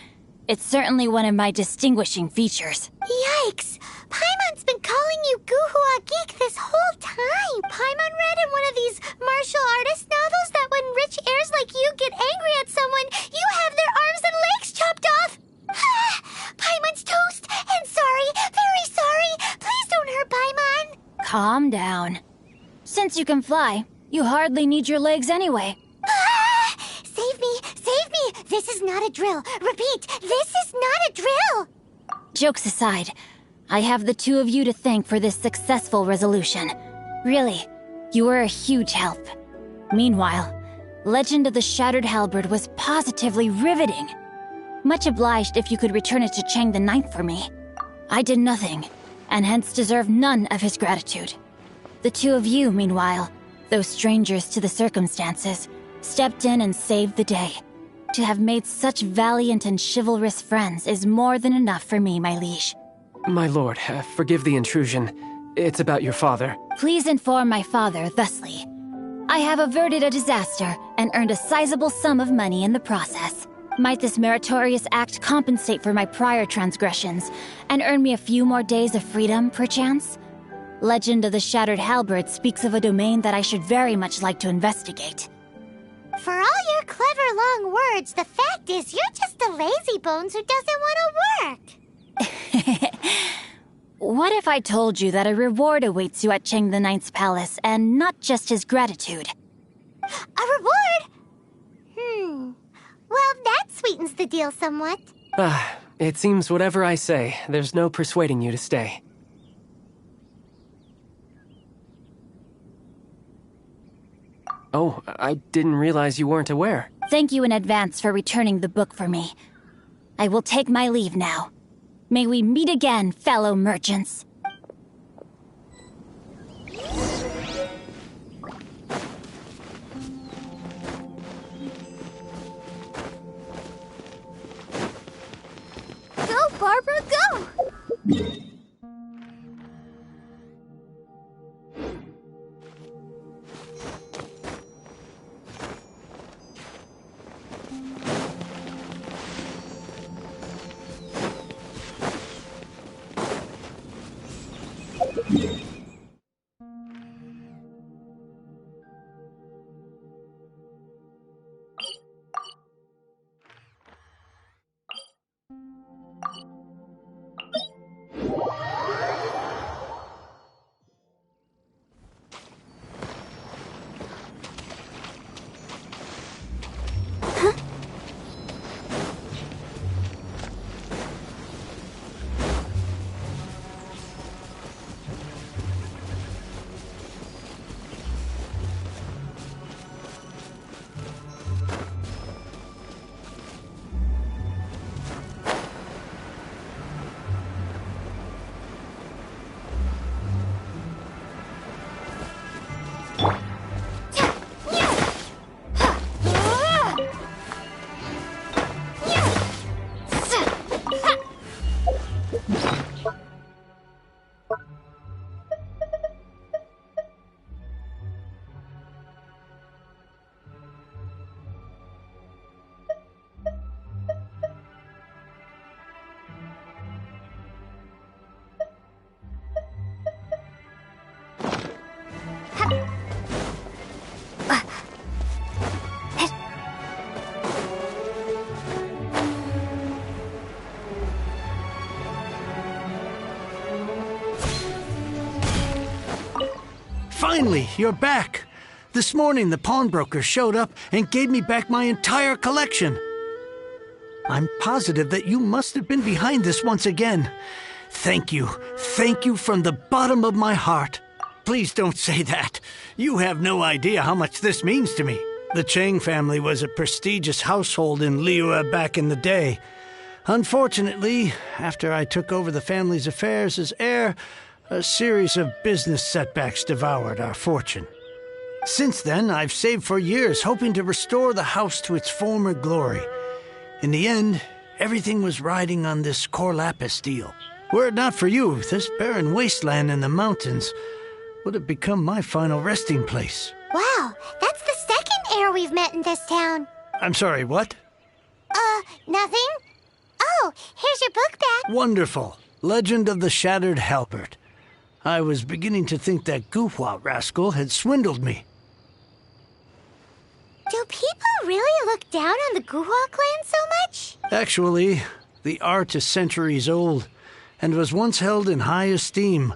It's certainly one of my distinguishing features. Yikes! Paimon's been calling you Guhua Geek this whole time. Paimon read in one of these martial artist novels that when rich heirs like you get angry at someone, you have their arms and legs chopped off. Paimon's toast, and sorry, very sorry. Please don't hurt Paimon. Calm down. Since you can fly, you hardly need your legs anyway. Save me! Save me! This is not a drill. Repeat, this is not a drill! Jokes aside, I have the 2 of you to thank for this successful resolution. Really, you were a huge help. Meanwhile, Legend of the Shattered Halberd was positively riveting. Much obliged if you could return it to Chang the Ninth for me. I did nothing, and hence deserve none of his gratitude. The 2 of you, meanwhile, though strangers to the circumstances, stepped in and saved the day. To have made such valiant and chivalrous friends is more than enough for me, my liege. My lord, forgive the intrusion. It's about your father. Please inform my father thusly. I have averted a disaster and earned a sizable sum of money in the process. Might this meritorious act compensate for my prior transgressions and earn me a few more days of freedom, perchance? Legend of the Shattered Halberd speaks of a domain that I should very much like to investigate. For all your clever long words, the fact is you're just a lazy bones who doesn't want to work. What if I told you that a reward awaits you at Chang the Ninth's palace, and not just his gratitude? A reward? Well, that sweetens the deal somewhat. It seems whatever I say, there's no persuading you to stay. Oh, I didn't realize you weren't aware. Thank you in advance for returning the book for me. I will take my leave now. May we meet again, fellow merchants. Go, Barbara, go! Finally, you're back. This morning, the pawnbroker showed up and gave me back my entire collection. I'm positive that you must have been behind this once again. Thank you. Thank you from the bottom of my heart. Please don't say that. You have no idea how much this means to me. The Chang family was a prestigious household in Liyue back in the day. Unfortunately, after I took over the family's affairs as heir, a series of business setbacks devoured our fortune. Since then, I've saved for years, hoping to restore the house to its former glory. In the end, everything was riding on this Core Lapis deal. Were it not for you, this barren wasteland in the mountains would have become my final resting place. Wow, that's the second heir we've met in this town. I'm sorry, what? Nothing? Oh, here's your book back. Wonderful. Legend of the Shattered Halberd. I was beginning to think that Guhua rascal had swindled me. Do people really look down on the Guhua clan so much? Actually, the art is centuries old and was once held in high esteem.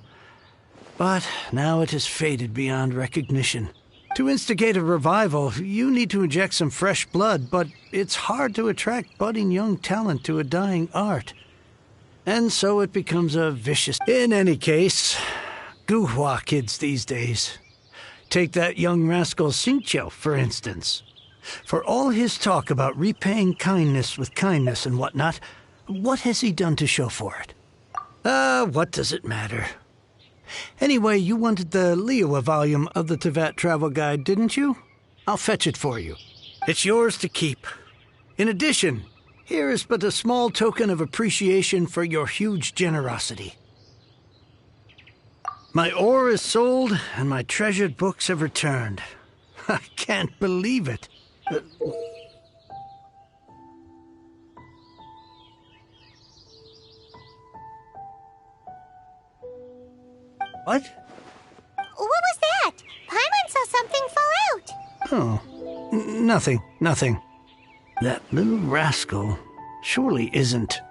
But now it has faded beyond recognition. To instigate a revival, you need to inject some fresh blood, but it's hard to attract budding young talent to a dying art. And so it becomes a vicious... In any case, Guhua kids these days. Take that young rascal Xingqiu, for instance. For all his talk about repaying kindness with kindness and whatnot, what has he done to show for it? What does it matter? Anyway, you wanted the Liyue volume of the Tevat Travel Guide, didn't you? I'll fetch it for you. It's yours to keep. In addition, here is but a small token of appreciation for your huge generosity. My ore is sold, and my treasured books have returned. I can't believe it. What? What was that? Paimon saw something fall out. Oh, nothing. That little rascal surely isn't...